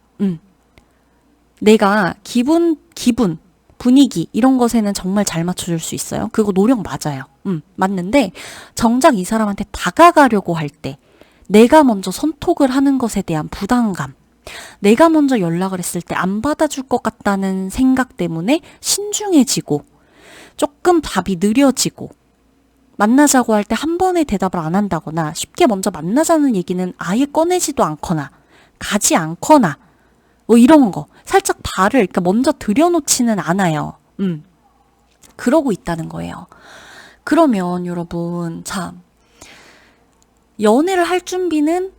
내가 기분, 분위기 이런 것에는 정말 잘 맞춰줄 수 있어요. 그거 노력 맞아요. 맞는데 정작 이 사람한테 다가가려고 할 때 내가 먼저 선톡을 하는 것에 대한 부담감, 내가 먼저 연락을 했을 때 안 받아줄 것 같다는 생각 때문에 신중해지고 조금 답이 느려지고 만나자고 할 때 한 번에 대답을 안 한다거나 쉽게 먼저 만나자는 얘기는 아예 꺼내지도 않거나 가지 않거나 뭐 이런 거 살짝 발을 그러니까 먼저 들여놓지는 않아요. 그러고 있다는 거예요. 그러면 여러분 참 연애를 할 준비는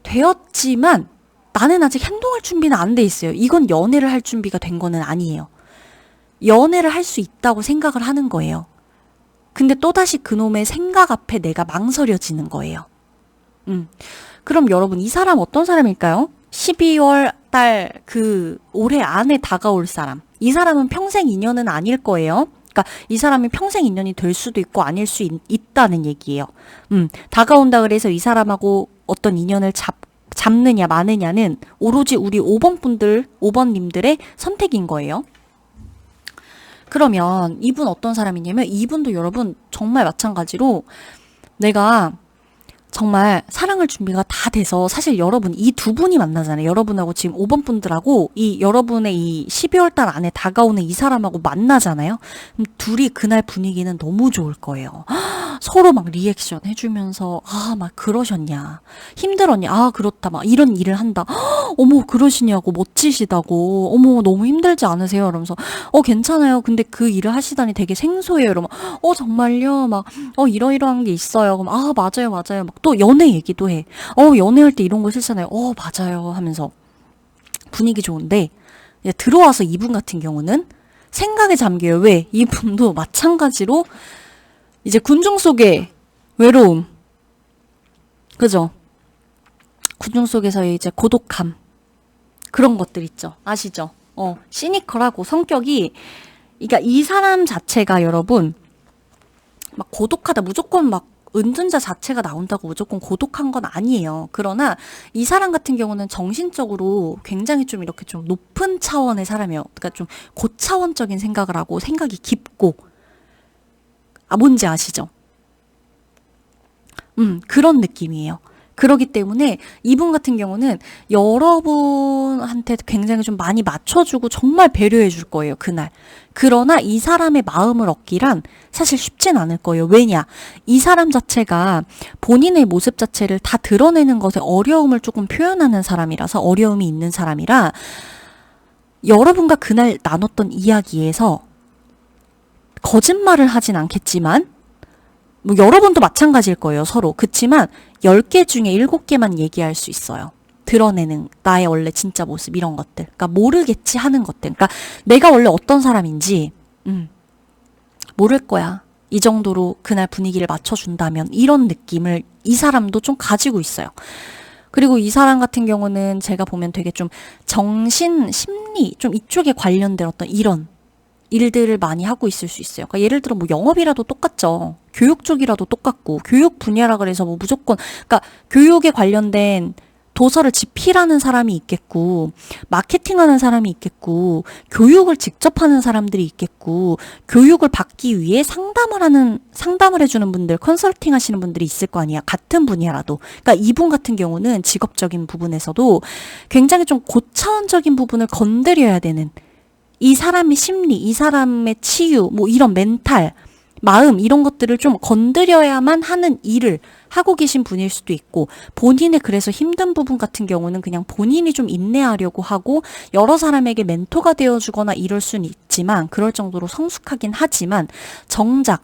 되었지만 나는 아직 행동할 준비는 안 돼 있어요. 이건 연애를 할 준비가 된 거는 아니에요. 연애를 할 수 있다고 생각을 하는 거예요. 근데 또다시 그놈의 생각 앞에 내가 망설여지는 거예요. 그럼 여러분 이 사람 어떤 사람일까요? 12월 달 그 올해 안에 다가올 사람. 이 사람은 평생 인연은 아닐 거예요. 그러니까 이 사람이 평생 인연이 될 수도 있고 아닐 수 있다는 얘기예요. 다가온다 그래서 이 사람하고 어떤 인연을 잡느냐 마느냐는 오로지 우리 5번님들의 선택인 거예요. 그러면 이분 어떤 사람이냐면 이분도 여러분 정말 마찬가지로 내가 정말 사랑할 준비가 다 돼서 사실 여러분 이 두 분이 만나잖아요. 여러분하고 지금 5번 분들하고 이 여러분의 이 12월 달 안에 다가오는 이 사람하고 만나잖아요. 그럼 둘이 그날 분위기는 너무 좋을 거예요. 서로 막 리액션 해주면서, 아, 막 그러셨냐. 힘들었냐. 아, 그렇다. 막 이런 일을 한다. 헉, 어머, 그러시냐고. 멋지시다고. 어머, 너무 힘들지 않으세요? 이러면서, 괜찮아요. 근데 그 일을 하시다니 되게 생소해요. 이러면, 정말요? 막, 이러이러한 게 있어요. 그럼, 아, 맞아요, 맞아요. 막 또 연애 얘기도 해. 연애할 때 이런 거 싫잖아요. 맞아요. 하면서 분위기 좋은데, 이제 들어와서 이분 같은 경우는 생각에 잠겨요. 왜? 이분도 마찬가지로 이제 군중 속의 외로움. 그죠? 군중 속에서의 이제 고독함. 그런 것들 있죠. 아시죠? 시니컬하고 성격이, 그러니까 이 사람 자체가 여러분, 막 고독하다. 무조건 막 은둔자 자체가 나온다고 무조건 고독한 건 아니에요. 그러나 이 사람 같은 경우는 정신적으로 굉장히 좀 이렇게 좀 높은 차원의 사람이에요. 그러니까 좀 고차원적인 생각을 하고 생각이 깊고, 뭔지 아시죠? 그런 느낌이에요. 그러기 때문에 이분 같은 경우는 여러분한테 굉장히 좀 많이 맞춰주고 정말 배려해 줄 거예요, 그날. 그러나 이 사람의 마음을 얻기란 사실 쉽진 않을 거예요. 왜냐? 이 사람 자체가 본인의 모습 자체를 다 드러내는 것에 어려움을 조금 표현하는 사람이라서, 어려움이 있는 사람이라, 여러분과 그날 나눴던 이야기에서 거짓말을 하진 않겠지만, 뭐 여러분도 마찬가지일 거예요, 서로. 그치만 10개 중에 7개만 얘기할 수 있어요. 드러내는 나의 원래 진짜 모습, 이런 것들. 그러니까 모르겠지 하는 것들. 그러니까 내가 원래 어떤 사람인지 모를 거야. 이 정도로 그날 분위기를 맞춰준다면, 이런 느낌을 이 사람도 좀 가지고 있어요. 그리고 이 사람 같은 경우는 제가 보면 되게 좀 정신, 심리, 좀 이쪽에 관련된 어떤 이런 일들을 많이 하고 있을 수 있어요. 그러니까 예를 들어 뭐 영업이라도 똑같죠. 교육 쪽이라도 똑같고, 교육 분야라 그래서 뭐 무조건, 그러니까 교육에 관련된 도서를 집필하는 사람이 있겠고, 마케팅하는 사람이 있겠고, 교육을 직접 하는 사람들이 있겠고, 교육을 받기 위해 상담을 해주는 분들, 컨설팅 하시는 분들이 있을 거 아니야. 같은 분야라도. 그러니까 이분 같은 경우는 직업적인 부분에서도 굉장히 좀 고차원적인 부분을 건드려야 되는, 이 사람의 심리, 이 사람의 치유, 뭐 이런 멘탈, 마음, 이런 것들을 좀 건드려야만 하는 일을 하고 계신 분일 수도 있고, 본인의 그래서 힘든 부분 같은 경우는 그냥 본인이 좀 인내하려고 하고 여러 사람에게 멘토가 되어주거나 이럴 수는 있지만, 그럴 정도로 성숙하긴 하지만 정작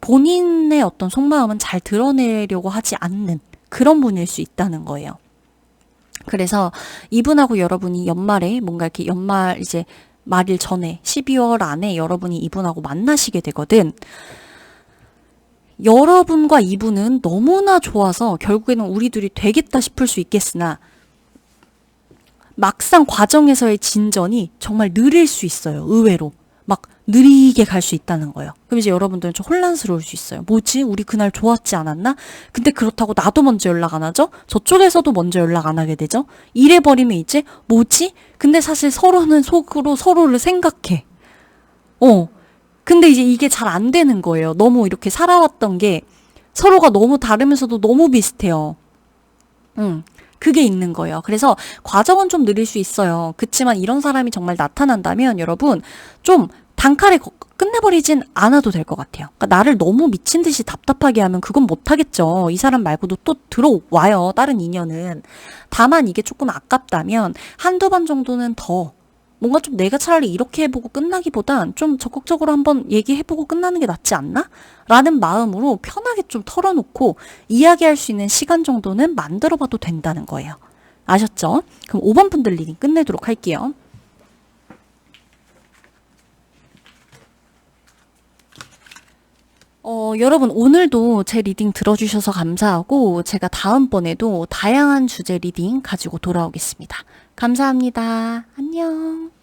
본인의 어떤 속마음은 잘 드러내려고 하지 않는 그런 분일 수 있다는 거예요. 그래서 이분하고 여러분이 연말에 뭔가 이렇게 연말 이제 말일 전에 12월 안에 여러분이 이분하고 만나시게 되거든. 여러분과 이분은 너무나 좋아서 결국에는 우리 둘이 되겠다 싶을 수 있겠으나, 막상 과정에서의 진전이 정말 느릴 수 있어요. 의외로. 막 느리게 갈 수 있다는 거예요. 그럼 이제 여러분들은 좀 혼란스러울 수 있어요. 뭐지? 우리 그날 좋았지 않았나? 근데 그렇다고 나도 먼저 연락 안 하죠? 저쪽에서도 먼저 연락 안 하게 되죠? 이래버리면 이제 뭐지? 근데 사실 서로는 속으로 서로를 생각해. 근데 이제 이게 잘 안 되는 거예요. 너무 이렇게 살아왔던 게 서로가 너무 다르면서도 너무 비슷해요. 그게 있는 거예요. 그래서 과정은 좀 느릴 수 있어요. 그치만 이런 사람이 정말 나타난다면 여러분 좀 단칼에 끝내버리진 않아도 될 것 같아요. 그러니까 나를 너무 미친 듯이 답답하게 하면 그건 못하겠죠. 이 사람 말고도 또 들어와요. 다른 인연은. 다만 이게 조금 아깝다면 한두 번 정도는 더 뭔가 좀 내가 차라리 이렇게 해보고 끝나기보단 좀 적극적으로 한번 얘기해보고 끝나는 게 낫지 않나? 라는 마음으로 편하게 좀 털어놓고 이야기할 수 있는 시간 정도는 만들어봐도 된다는 거예요. 아셨죠? 그럼 5번 분들 리딩 끝내도록 할게요. 여러분 오늘도 제 리딩 들어주셔서 감사하고, 제가 다음번에도 다양한 주제 리딩 가지고 돌아오겠습니다. 감사합니다. 안녕.